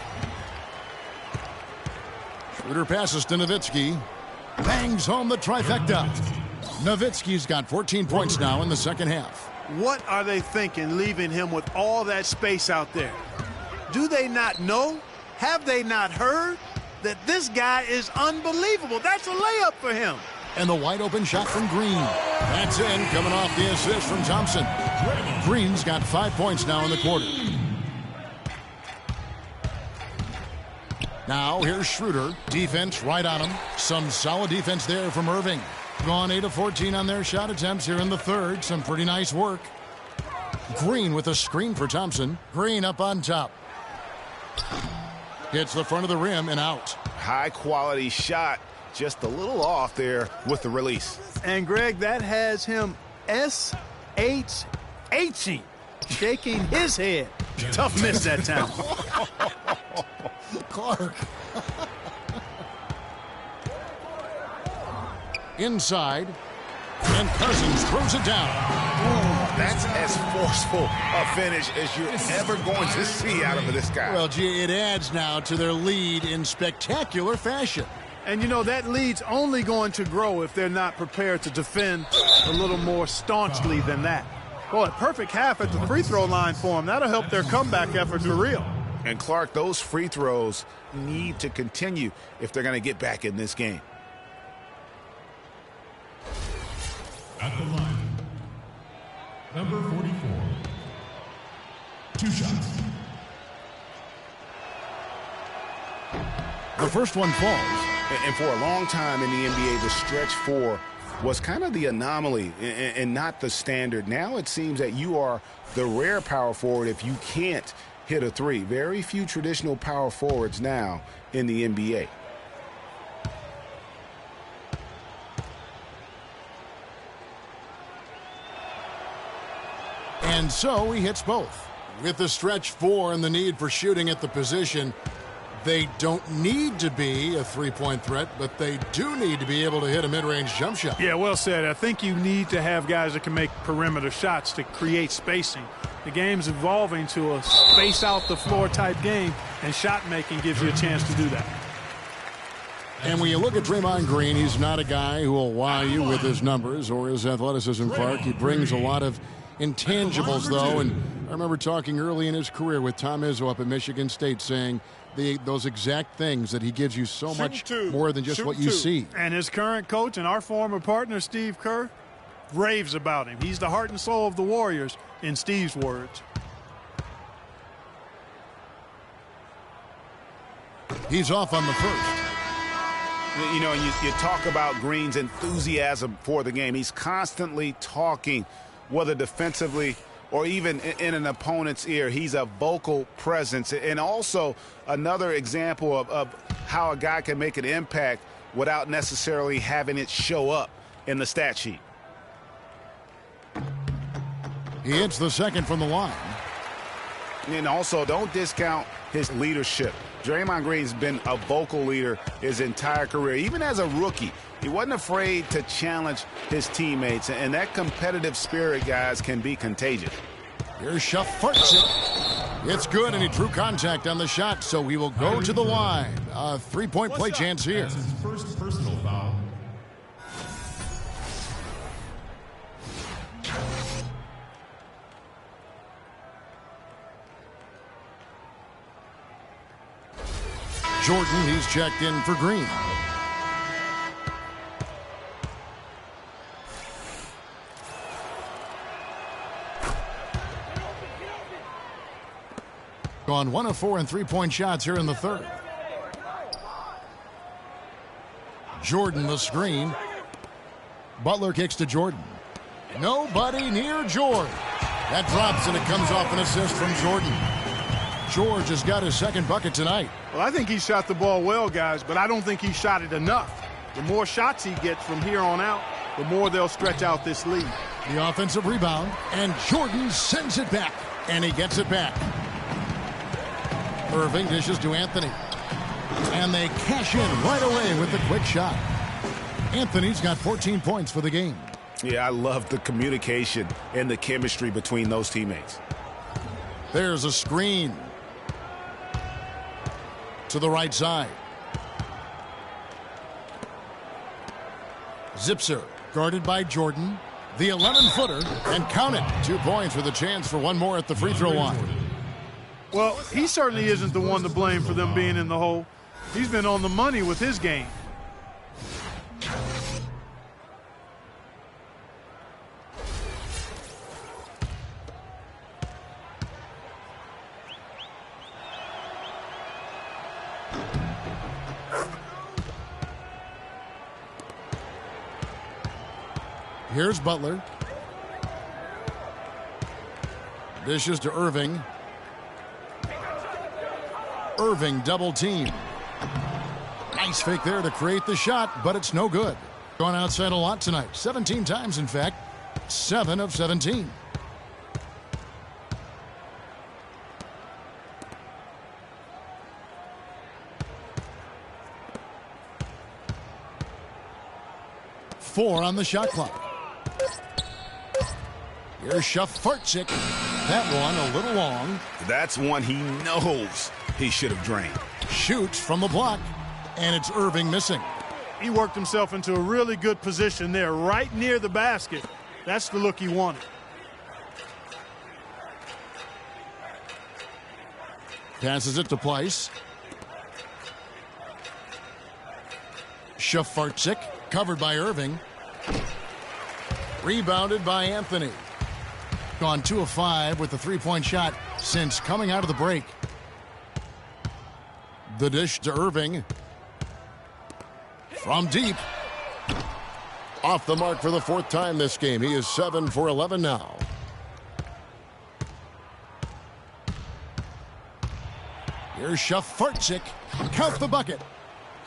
Schroeder passes to Nowitzki. Bangs home the trifecta. Nowitzki's got 14 points now in the second half. What are they thinking, leaving him with all that space out there? Do they not know? Have they not heard that this guy is unbelievable? That's a layup for him. And the wide open shot from Green. That's in, coming off the assist from Thompson. Green's got 5 points now in the quarter. Now here's Schroeder. Defense right on him. Some solid defense there from Irving. Gone 8 of 14 on their shot attempts here in the third. Some pretty nice work. Green with a screen for Thompson. Green up on top. Hits the front of the rim and out. High quality shot. Just a little off there with the release. And Greg, that has him S-H-H-ing, shaking his head. Tough miss that time. Clark. Inside. And Cousins throws it down. That's as forceful a finish as you're ever going to see out of this guy. Well, gee, it adds now to their lead in spectacular fashion. And, you know, that lead's only going to grow if they're not prepared to defend a little more staunchly than that. Boy, a perfect half at the free throw line for them. That'll help their comeback effort for real. And, Clark, those free throws need to continue if they're going to get back in this game. At the line, number 44. 2 shots. The first one falls. And for a long time in the NBA, the stretch 4 was kind of the anomaly and not the standard. Now it seems that you are the rare power forward if you can't hit a 3. Very few traditional power forwards now in the NBA. And so he hits both. With the stretch 4 and the need for shooting at the position, they don't need to be a three-point threat, but they do need to be able to hit a mid-range jump shot. Yeah, well said. I think you need to have guys that can make perimeter shots to create spacing. The game's evolving to a space-out-the-floor type game, and shot-making gives you a chance to do that. And when you look at Draymond Green, he's not a guy who will wow you with his numbers or his athleticism, Clark. He brings a lot of intangibles, though, and I remember talking early in his career with Tom Izzo up at Michigan State saying those exact things, that he gives you so much more than just what you see. And his current coach and our former partner, Steve Kerr, raves about him. He's the heart and soul of the Warriors, in Steve's words. He's off on the first. You know, you talk about Green's enthusiasm for the game. He's constantly talking, whether defensively or even in an opponent's ear. He's a vocal presence. And also another example of how a guy can make an impact without necessarily having it show up in the stat sheet. He hits the second from the line. And also, don't discount his leadership. Draymond Green's been a vocal leader his entire career. Even as a rookie, he wasn't afraid to challenge his teammates. And that competitive spirit, guys, can be contagious. Here's Schaffurzik. It's good, and he drew contact on the shot, so he will go to the line. A three-point play chance here. That's his first personal foul. Jordan, he's checked in for Green. Gone 1 of 4 in three-point shots here in the third. Jordan the screen. Butler kicks to Jordan. Nobody near George. That drops and it comes off an assist from Jordan. George has got his second bucket tonight. Well, I think he shot the ball well, guys, but I don't think he shot it enough. The more shots he gets from here on out, the more they'll stretch out this lead. The offensive rebound, and Jordan sends it back, and he gets it back. Irving dishes to Anthony, and they cash in right away with the quick shot. Anthony's got 14 points for the game. Yeah, I love the communication and the chemistry between those teammates. There's a screen to the right side. Zipser guarded by Jordan. The 11-footer, and count it. 2 points with a chance for one more at the free throw line. Well, he certainly isn't the one to blame for them being in the hole. He's been on the money with his game. Here's Butler. Dishes to Irving. Irving double team. Nice fake there to create the shot, but it's no good. Gone outside a lot tonight. 17 times, in fact. 7 of 17. Four on the shot clock. Here's Schaffurzik. That one a little long. That's one he knows he should have drained. Shoots from the block, and it's Irving missing. He worked himself into a really good position there, right near the basket. That's the look he wanted. Passes it to Pleiss. Schaffurzik, covered by Irving. Rebounded by Anthony. Gone 2 of 5 with the three-point shot since coming out of the break. The dish to Irving. From deep. Off the mark for the 4th time this game. He is 7 for 11 now. Here's Schaffurzik. Count the bucket.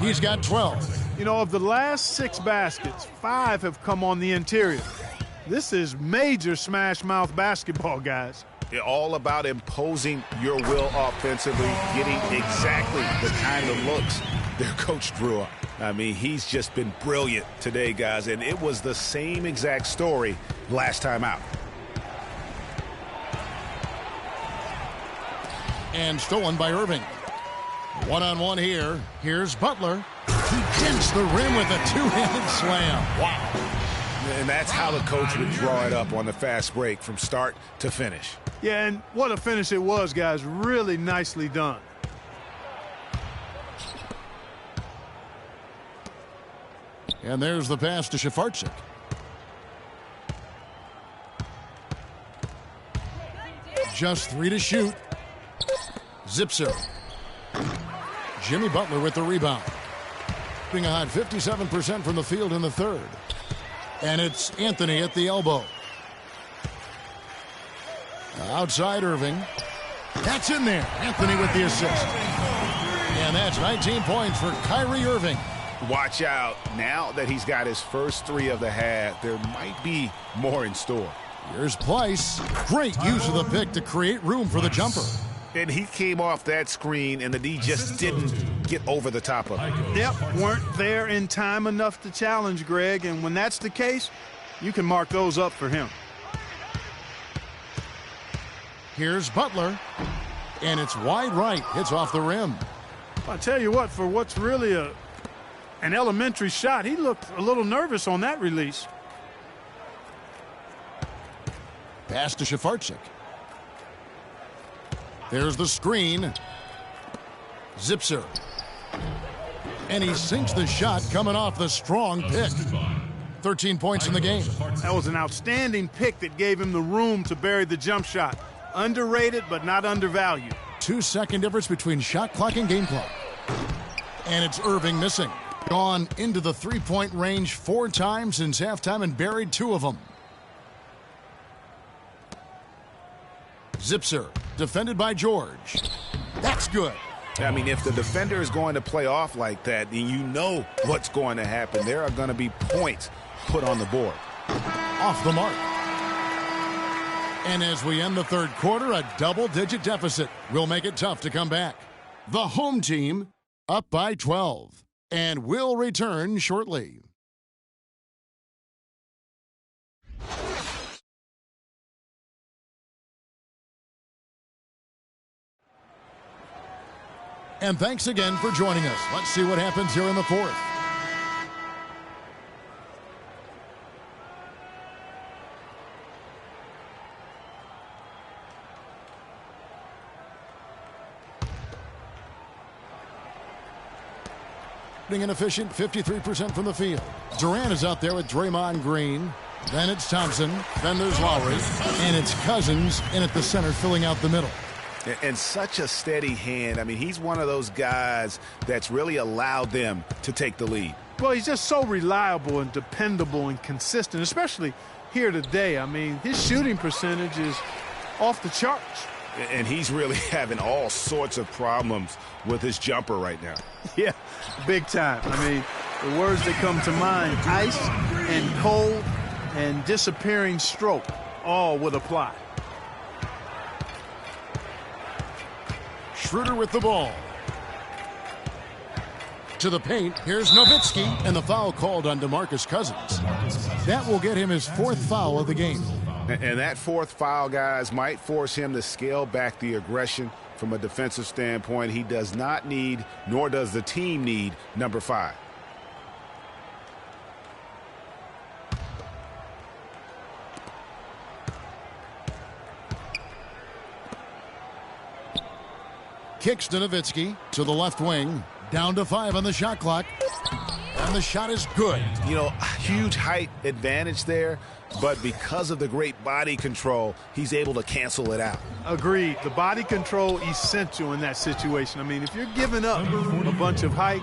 He's got 12. You know, of the last 6 baskets, 5 have come on the interior. This is major smash mouth basketball, guys. All about imposing your will offensively, getting exactly the kind of looks their coach drew up. I mean, he's just been brilliant today, guys, and it was the same exact story last time out. And stolen by Irving. One-on-one here. Here's Butler. He dents the rim with a two-handed slam. Wow. And that's how the coach would draw it up on the fast break from start to finish. Yeah, and what a finish it was, guys. Really nicely done. And there's the pass to Schaffurzik. Just 3 to shoot. Zipser. Jimmy Butler with the rebound. Being a hot 57% from the field in the third. And it's Anthony at the elbow. Outside Irving. That's in there. Anthony with the assist. And that's 19 points for Kyrie Irving. Watch out. Now that he's got his first 3 of the half, there might be more in store. Here's Pleiss. Great use of the pick to create room for the jumper. And he came off that screen, and the D just didn't get over the top of it. Yep, weren't there in time enough to challenge Greg, and when that's the case, you can mark those up for him. Here's Butler, and it's wide right. Hits off the rim. I tell you what, for what's really an elementary shot, he looked a little nervous on that release. Pass to Shafarczyk. There's the screen. Zipser. And he sinks the shot coming off the strong pick. 13 points in the game. That was an outstanding pick that gave him the room to bury the jump shot. Underrated, but not undervalued. 2-second difference between shot clock and game clock. And it's Irving missing. Gone into the three-point range 4 times since halftime and buried 2 of them. Zipser, defended by George. That's good. I mean, if the defender is going to play off like that, then you know what's going to happen. There are going to be points put on the board. Off the mark. And as we end the third quarter, a double-digit deficit will make it tough to come back. The home team up by 12 and will return shortly. And thanks again for joining us. Let's see what happens here in the fourth. Inefficient, 53% from the field. Durant is out there with Draymond Green. Then it's Thompson. Then there's Lowry. And it's Cousins in at the center, filling out the middle. And such a steady hand. I mean, he's one of those guys that's really allowed them to take the lead. Well, he's just so reliable and dependable and consistent, especially here today. I mean, his shooting percentage is off the charts. And he's really having all sorts of problems with his jumper right now. Yeah, big time. I mean, the words that come to mind, ice and cold and disappearing stroke, all would apply. Schroeder with the ball. To the paint, here's Nowitzki, and the foul called on DeMarcus Cousins. That will get him his 4th foul of the game. And that 4th foul, guys, might force him to scale back the aggression from a defensive standpoint. He does not need, nor does the team need, number 5. Kicks to Nowitzki to the left wing. Down to 5 on the shot clock. And the shot is good. You know, huge height advantage there, but because of the great body control, he's able to cancel it out. Agreed. The body control essential in that situation. I mean, if you're giving up a bunch of height,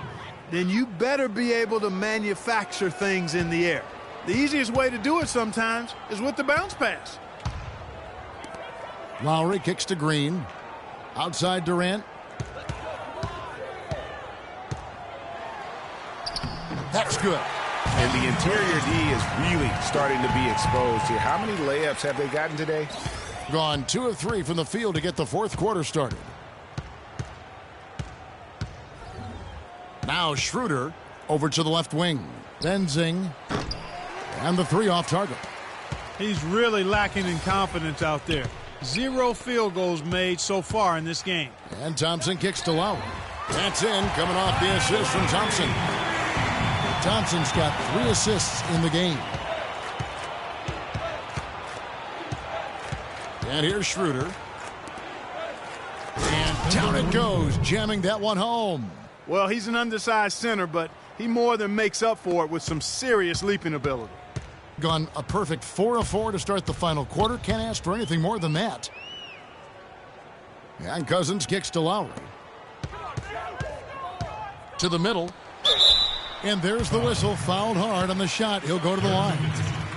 then you better be able to manufacture things in the air. The easiest way to do it sometimes is with the bounce pass. Lowry kicks to Green. Outside Durant. That's good. And the interior D is really starting to be exposed here. How many layups have they gotten today? Gone 2 of 3 from the field to get the 4th quarter started. Now Schroeder over to the left wing. Then Zing. And the 3 off target. He's really lacking in confidence out there. 0 field goals made so far in this game. And Thompson kicks to Lowry. That's in, coming off the assist from Thompson. Thompson's got 3 assists in the game. And here's Schroeder. And down it goes, jamming that one home. Well, he's an undersized center, but he more than makes up for it with some serious leaping ability. Gone a perfect 4 of 4 to start the final quarter. Can't ask for anything more than that. And Cousins kicks to Lowry. To the middle. And there's the whistle. Fouled hard on the shot. He'll go to the line.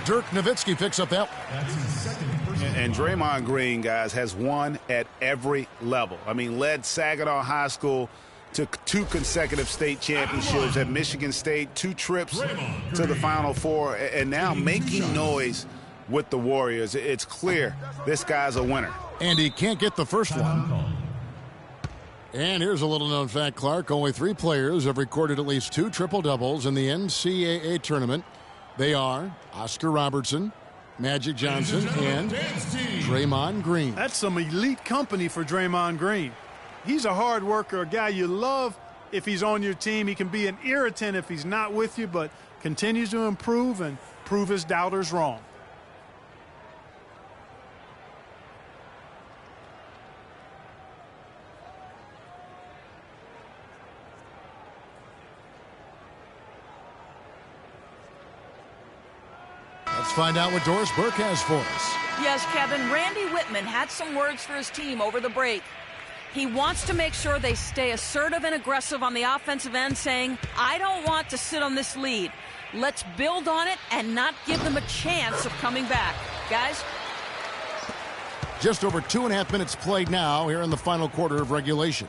Dirk Nowitzki picks up that one. That's his 2nd And Draymond Green, guys, has won at every level. I mean, led Saginaw High School to 2 consecutive state championships at Michigan State, 2 trips to the Final Four, and now making noise with the Warriors. It's clear this guy's a winner. And he can't get the first one. And here's a little-known fact, Clark. Only 3 players have recorded at least 2 triple-doubles in the NCAA tournament. They are Oscar Robertson, Magic Johnson, and Draymond Green. That's some elite company for Draymond Green. He's a hard worker, a guy you love if he's on your team. He can be an irritant if he's not with you, but continues to improve and prove his doubters wrong. Let's find out what Doris Burke has for us. Yes, Kevin, Randy Whitman had some words for his team over the break. He wants to make sure they stay assertive and aggressive on the offensive end, saying, I don't want to sit on this lead. Let's build on it and not give them a chance of coming back. Guys? Just over 2.5 minutes played now here in the final quarter of regulation.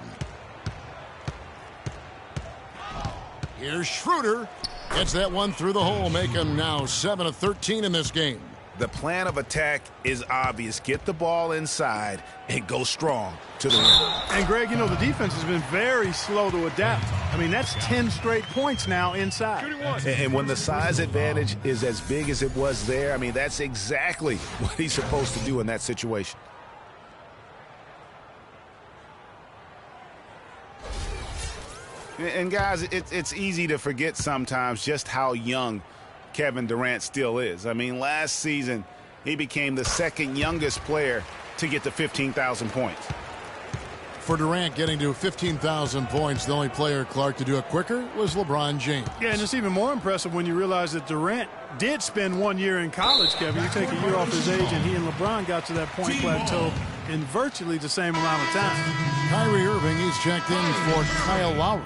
Here's Schroeder. Gets that one through the hole, make him now 7 of 13 in this game. The plan of attack is obvious. Get the ball inside and go strong to the rim. And, Greg, you know, the defense has been very slow to adapt. I mean, that's 10 straight points now inside. And when the size advantage is as big as it was there, I mean, that's exactly what he's supposed to do in that situation. And, guys, it's easy to forget sometimes just how young Kevin Durant still is. I mean, last season, he became the 2nd youngest player to get to 15,000 points. For Durant getting to 15,000 points, the only player, Clark, to do it quicker was LeBron James. Yeah, and it's even more impressive when you realize that Durant did spend 1 year in college, Kevin. You take a year off his age, and he and LeBron got to that point plateau in virtually the same amount of time. Kyrie Irving, he's checked in for Kyle Lowry.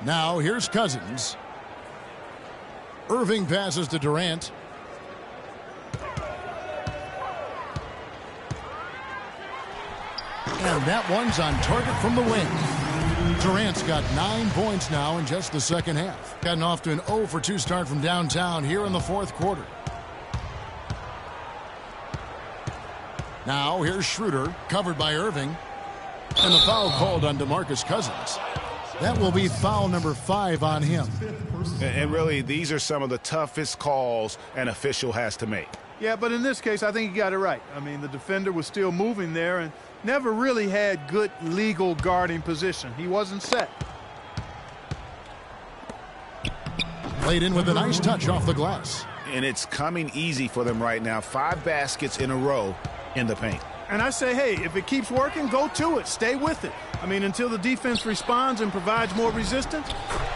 Now, here's Cousins. Irving passes to Durant. And that one's on target from the wing. Durant's got 9 points now in just the second half. Gotten off to an 0 for 2 start from downtown here in the 4th quarter. Now, here's Schroeder, covered by Irving. And the foul called on DeMarcus Cousins. That will be foul number 5 on him. And really, these are some of the toughest calls an official has to make. Yeah, but in this case, I think he got it right. I mean, the defender was still moving there and never really had good legal guarding position. He wasn't set. Played in with a nice touch off the glass. And it's coming easy for them right now. 5 baskets in a row in the paint. And I say, hey, if it keeps working, go to it. Stay with it. I mean, until the defense responds and provides more resistance,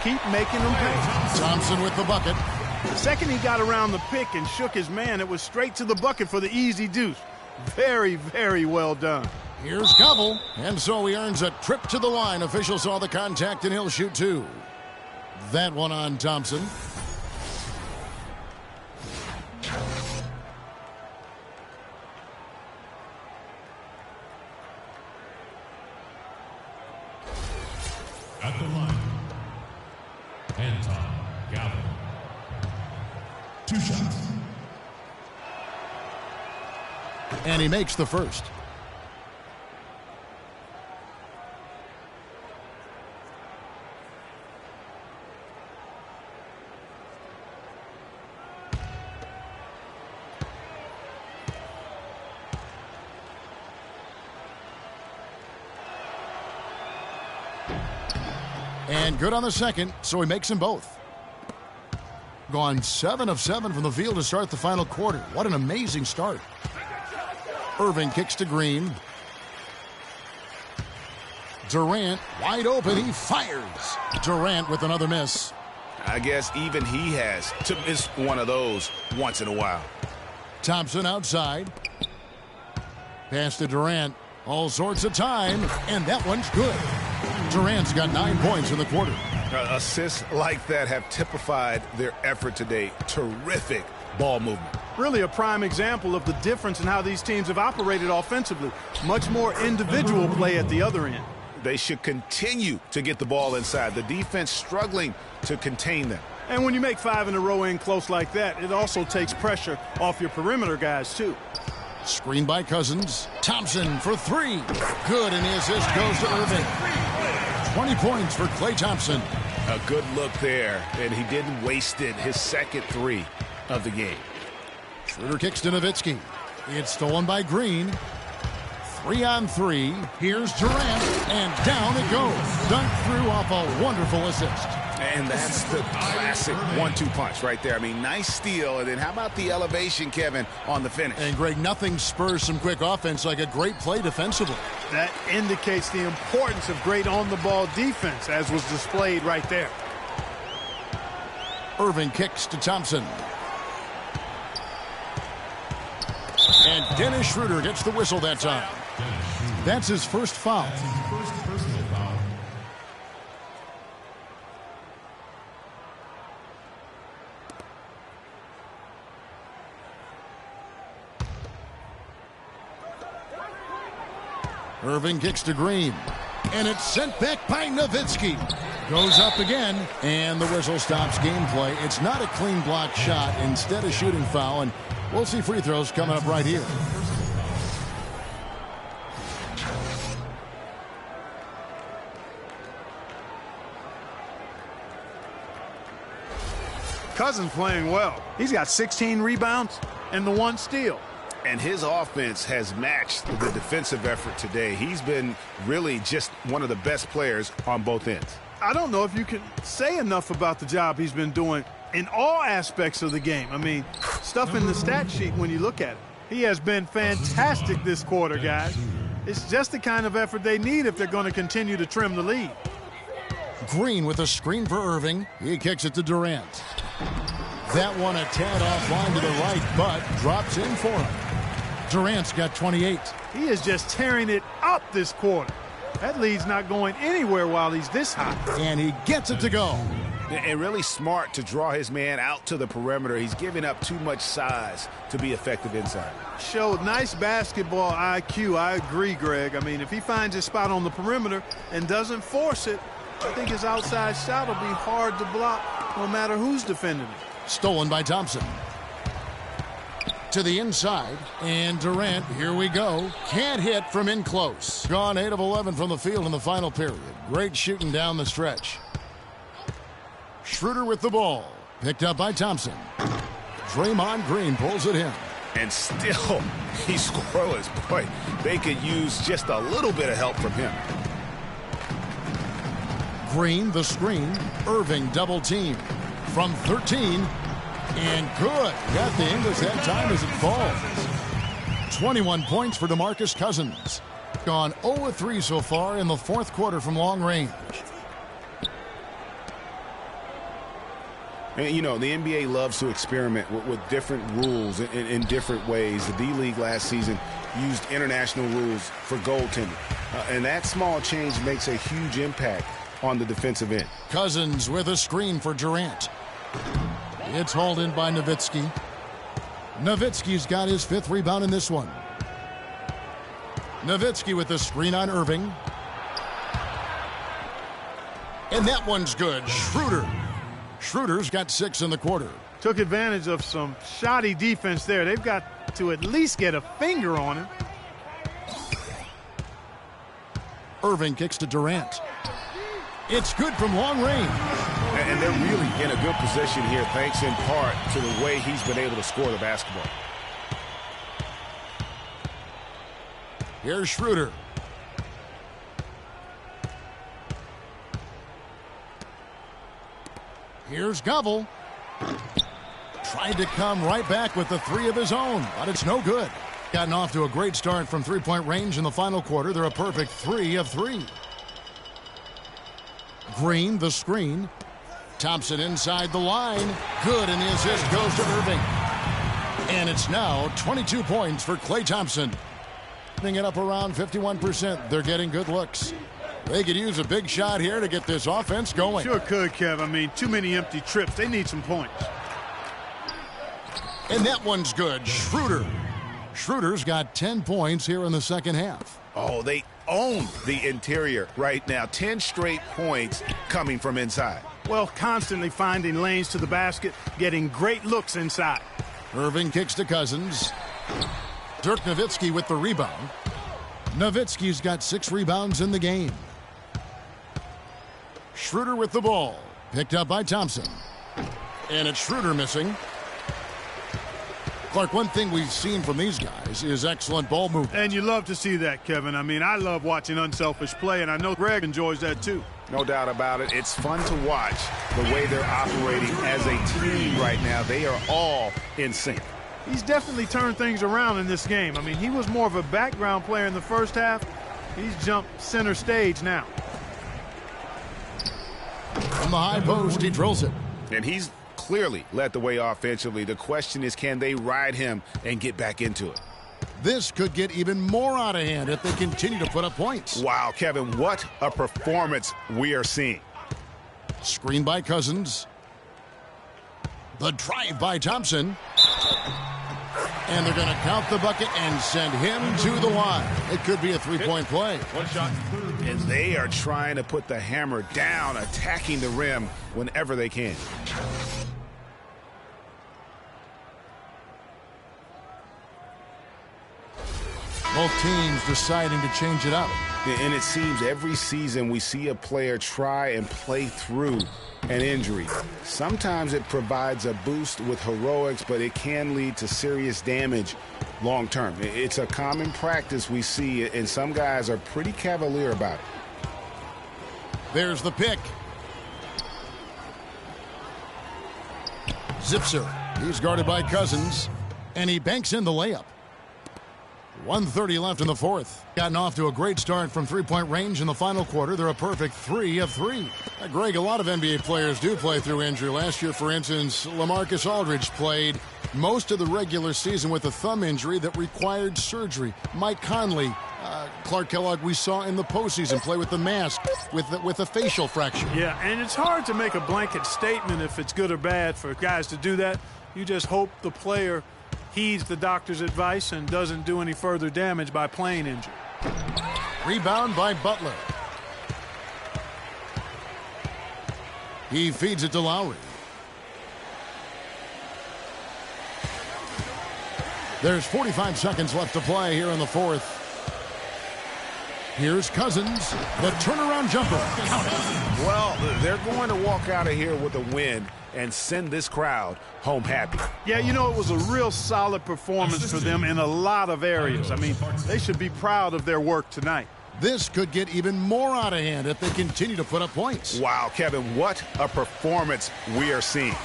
keep making them pay. Thompson with the bucket. The second he got around the pick and shook his man, it was straight to the bucket for the easy deuce. Very, very well done. Here's Gobble. And so he earns a trip to the line. Official saw the contact, and he'll shoot 2. That one on Thompson. At the line, Anton Gavin. 2 shots. And he makes the first. And good on the second, so he makes them both. Gone 7 of 7 from the field to start the final quarter. What an amazing start. Irving kicks to Green. Durant wide open. He fires. Durant with another miss. I guess even he has to miss one of those once in a while. Thompson outside. Pass to Durant. All sorts of time, and that one's good. Durant's got 9 points in the quarter. Assists like that have typified their effort today. Terrific ball movement. Really a prime example of the difference in how these teams have operated offensively. Much more individual play at the other end. They should continue to get the ball inside. The defense struggling to contain them. And when you make 5 in a row in close like that, it also takes pressure off your perimeter guys, too. Screen by Cousins. Thompson for 3. Good, and the assist goes to Irving. 20 points for Klay Thompson. A good look there, and he didn't waste it. His second 3 of the game. Schroeder kicks to Nowitzki. It's stolen by Green. 3-on-3. Here's Durant, and down it goes. Dunked through off a wonderful assist. And that's the classic 1-2 punch right there. I mean, nice steal. And then how about the elevation, Kevin, on the finish? And, Greg, nothing spurs some quick offense like a great play defensively. That indicates the importance of great on-the-ball defense, as was displayed right there. Irving kicks to Thompson. And Dennis Schroeder gets the whistle that time. That's his first foul. Irving kicks to Green. And it's sent back by Nowitzki. Goes up again, and the whistle stops gameplay. It's not a clean block shot, instead a shooting foul, and we'll see free throws coming up right here. Cousins playing well. He's got 16 rebounds and the 1 steal. And his offense has matched the defensive effort today. He's been really just one of the best players on both ends. I don't know if you can say enough about the job he's been doing in all aspects of the game. I mean, stuff in the stat sheet when you look at it. He has been fantastic this quarter, guys. It's just the kind of effort they need if they're going to continue to trim the lead. Green with a screen for Irving. He kicks it to Durant. That one a tad offline to the right, but drops in for him. Durant's got 28. He is just tearing it up this quarter. That lead's not going anywhere while he's this hot. And he gets it to go. And really smart to draw his man out to the perimeter. He's giving up too much size to be effective inside. Showed nice basketball IQ. I agree, Greg. I mean, if he finds his spot on the perimeter and doesn't force it, I think his outside shot will be hard to block no matter who's defending it. Stolen by Thompson. To the inside, and Durant, here we go. Can't hit from in close. Gone 8 of 11 from the field in the final period. Great shooting down the stretch. Schroeder with the ball. Picked up by Thompson. Draymond Green pulls it in. And still, he's scoreless. Boy, they could use just a little bit of help from him. Green, the screen. Irving double team. From 13. And good. Got the English that time as it falls. 21 points for DeMarcus Cousins. Gone 0 of 3 so far in the fourth quarter from long range. And, you know, the NBA loves to experiment with different rules in different ways. The D-League last season used international rules for goaltending. And that small change makes a huge impact on the defensive end. Cousins with a screen for Durant. It's hauled in by Nowitzki. Nowitzki's got his 5th rebound in this one. Nowitzki with the screen on Irving. And that one's good. Schroeder. Schroeder's got 6 in the quarter. Took advantage of some shoddy defense there. They've got to at least get a finger on him. Irving kicks to Durant. It's good from long range. And they're really in a good position here, thanks in part to the way he's been able to score the basketball. Here's Schroeder. Here's Govell. Tried to come right back with the 3 of his own, but it's no good. Gotten off to a great start from three-point range in the final quarter. They're a perfect 3 of 3. Green, the screen. Thompson inside the line. Good, and the assist goes to Irving. And it's now 22 points for Klay Thompson. Putting it up around 51%. They're getting good looks. They could use a big shot here to get this offense going. Sure could, Kev. I mean, too many empty trips. They need some points. And that one's good. Schroeder. Schroeder's got 10 points here in the second half. Oh, they own the interior right now. 10 straight points coming from inside. Well, constantly finding lanes to the basket, getting great looks inside. Irving kicks to Cousins. Dirk Nowitzki with the rebound. Nowitzki's got 6 rebounds in the game. Schroeder with the ball. Picked up by Thompson. And it's Schroeder missing. Clark, one thing we've seen from these guys is excellent ball movement. And you love to see that, Kevin. I mean, I love watching unselfish play, and I know Greg enjoys that too. No doubt about it. It's fun to watch the way they're operating as a team right now. They are all in sync. He's definitely turned things around in this game. I mean, he was more of a background player in the first half. He's jumped center stage now. From the high post, he drills it. And he's clearly led the way offensively. The question is, can they ride him and get back into it? This could get even more out of hand if they continue to put up points. Wow, Kevin, what a performance we are seeing. Screen by Cousins. The drive by Thompson. And they're going to count the bucket and send him to the line. It could be a three-point play. One shot. And they are trying to put the hammer down, attacking the rim whenever they can. Both teams deciding to change it up. And it seems every season we see a player try and play through an injury. Sometimes it provides a boost with heroics, but it can lead to serious damage long term. It's a common practice we see, and some guys are pretty cavalier about it. There's the pick. Zipser. He's guarded by Cousins, and he banks in the layup. 1:30 left in the fourth. Gotten off to a great start from three-point range in the final quarter. They're a perfect 3 of 3. Greg, a lot of NBA players do play through injury. Last year, for instance, LaMarcus Aldridge played most of the regular season with a thumb injury that required surgery. Mike Conley, Clark Kellogg, we saw in the postseason play with the mask with a facial fracture. Yeah, and it's hard to make a blanket statement if it's good or bad for guys to do that. You just hope the player heeds the doctor's advice and doesn't do any further damage by playing injured. Rebound by Butler. He feeds it to Lowry. There's 45 seconds left to play here in the fourth. Here's Cousins, the turnaround jumper. Well, they're going to walk out of here with a win and send this crowd home happy. Yeah, you know, it was a real solid performance for them in a lot of areas. I mean, they should be proud of their work tonight. This could get even more out of hand if they continue to put up points. Wow, Kevin, what a performance we are seeing.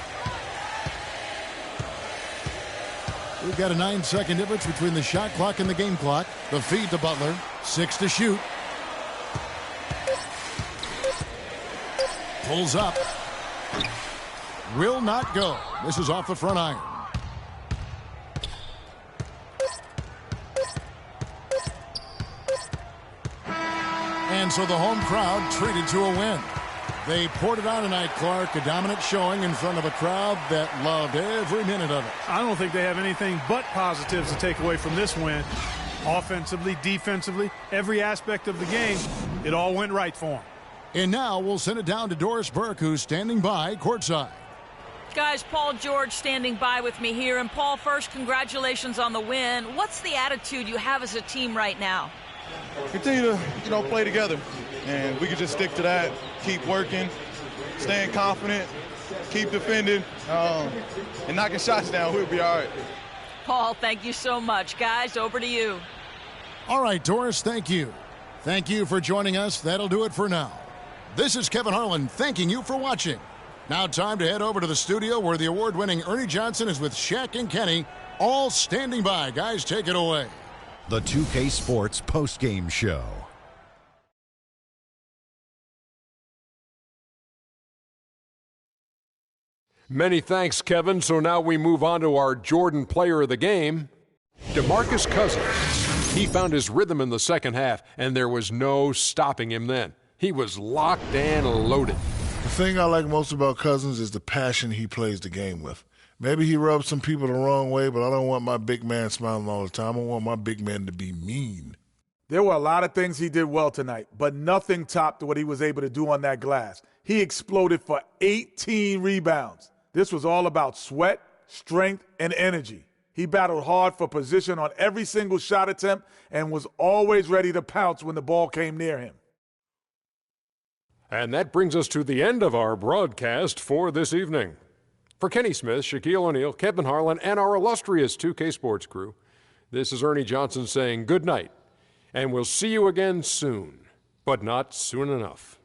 We've got a 9-second difference between the shot clock and the game clock. The feed to Butler. 6 to shoot. Pulls up. Will not go. This is off the front iron. And so the home crowd treated to a win. They poured it on tonight, Clark. A dominant showing in front of a crowd that loved every minute of it. I don't think they have anything but positives to take away from this win. Offensively, defensively, every aspect of the game, it all went right for them. And now we'll send it down to Doris Burke, who's standing by courtside. Guys, Paul George standing by with me here. And Paul, first, congratulations on the win. What's the attitude you have as a team right now? Continue to, play together. And we can just stick to that, keep working, staying confident, keep defending, and knocking shots down. We'll be all right. Paul, thank you so much. Guys, over to you. All right, Doris, thank you. Thank you for joining us. That'll do it for now. This is Kevin Harlan thanking you for watching. Now time to head over to the studio where the award-winning Ernie Johnson is with Shaq and Kenny, all standing by. Guys, take it away. The 2K Sports postgame show. Many thanks, Kevin. So now we move on to our Jordan player of the game, DeMarcus Cousins. He found his rhythm in the second half, and there was no stopping him then. He was locked and loaded. The thing I like most about Cousins is the passion he plays the game with. Maybe he rubs some people the wrong way, but I don't want my big man smiling all the time. I want my big man to be mean. There were a lot of things he did well tonight, but nothing topped what he was able to do on that glass. He exploded for 18 rebounds. This was all about sweat, strength, and energy. He battled hard for position on every single shot attempt and was always ready to pounce when the ball came near him. And that brings us to the end of our broadcast for this evening. For Kenny Smith, Shaquille O'Neal, Kevin Harlan, and our illustrious 2K Sports crew, this is Ernie Johnson saying good night, and we'll see you again soon, but not soon enough.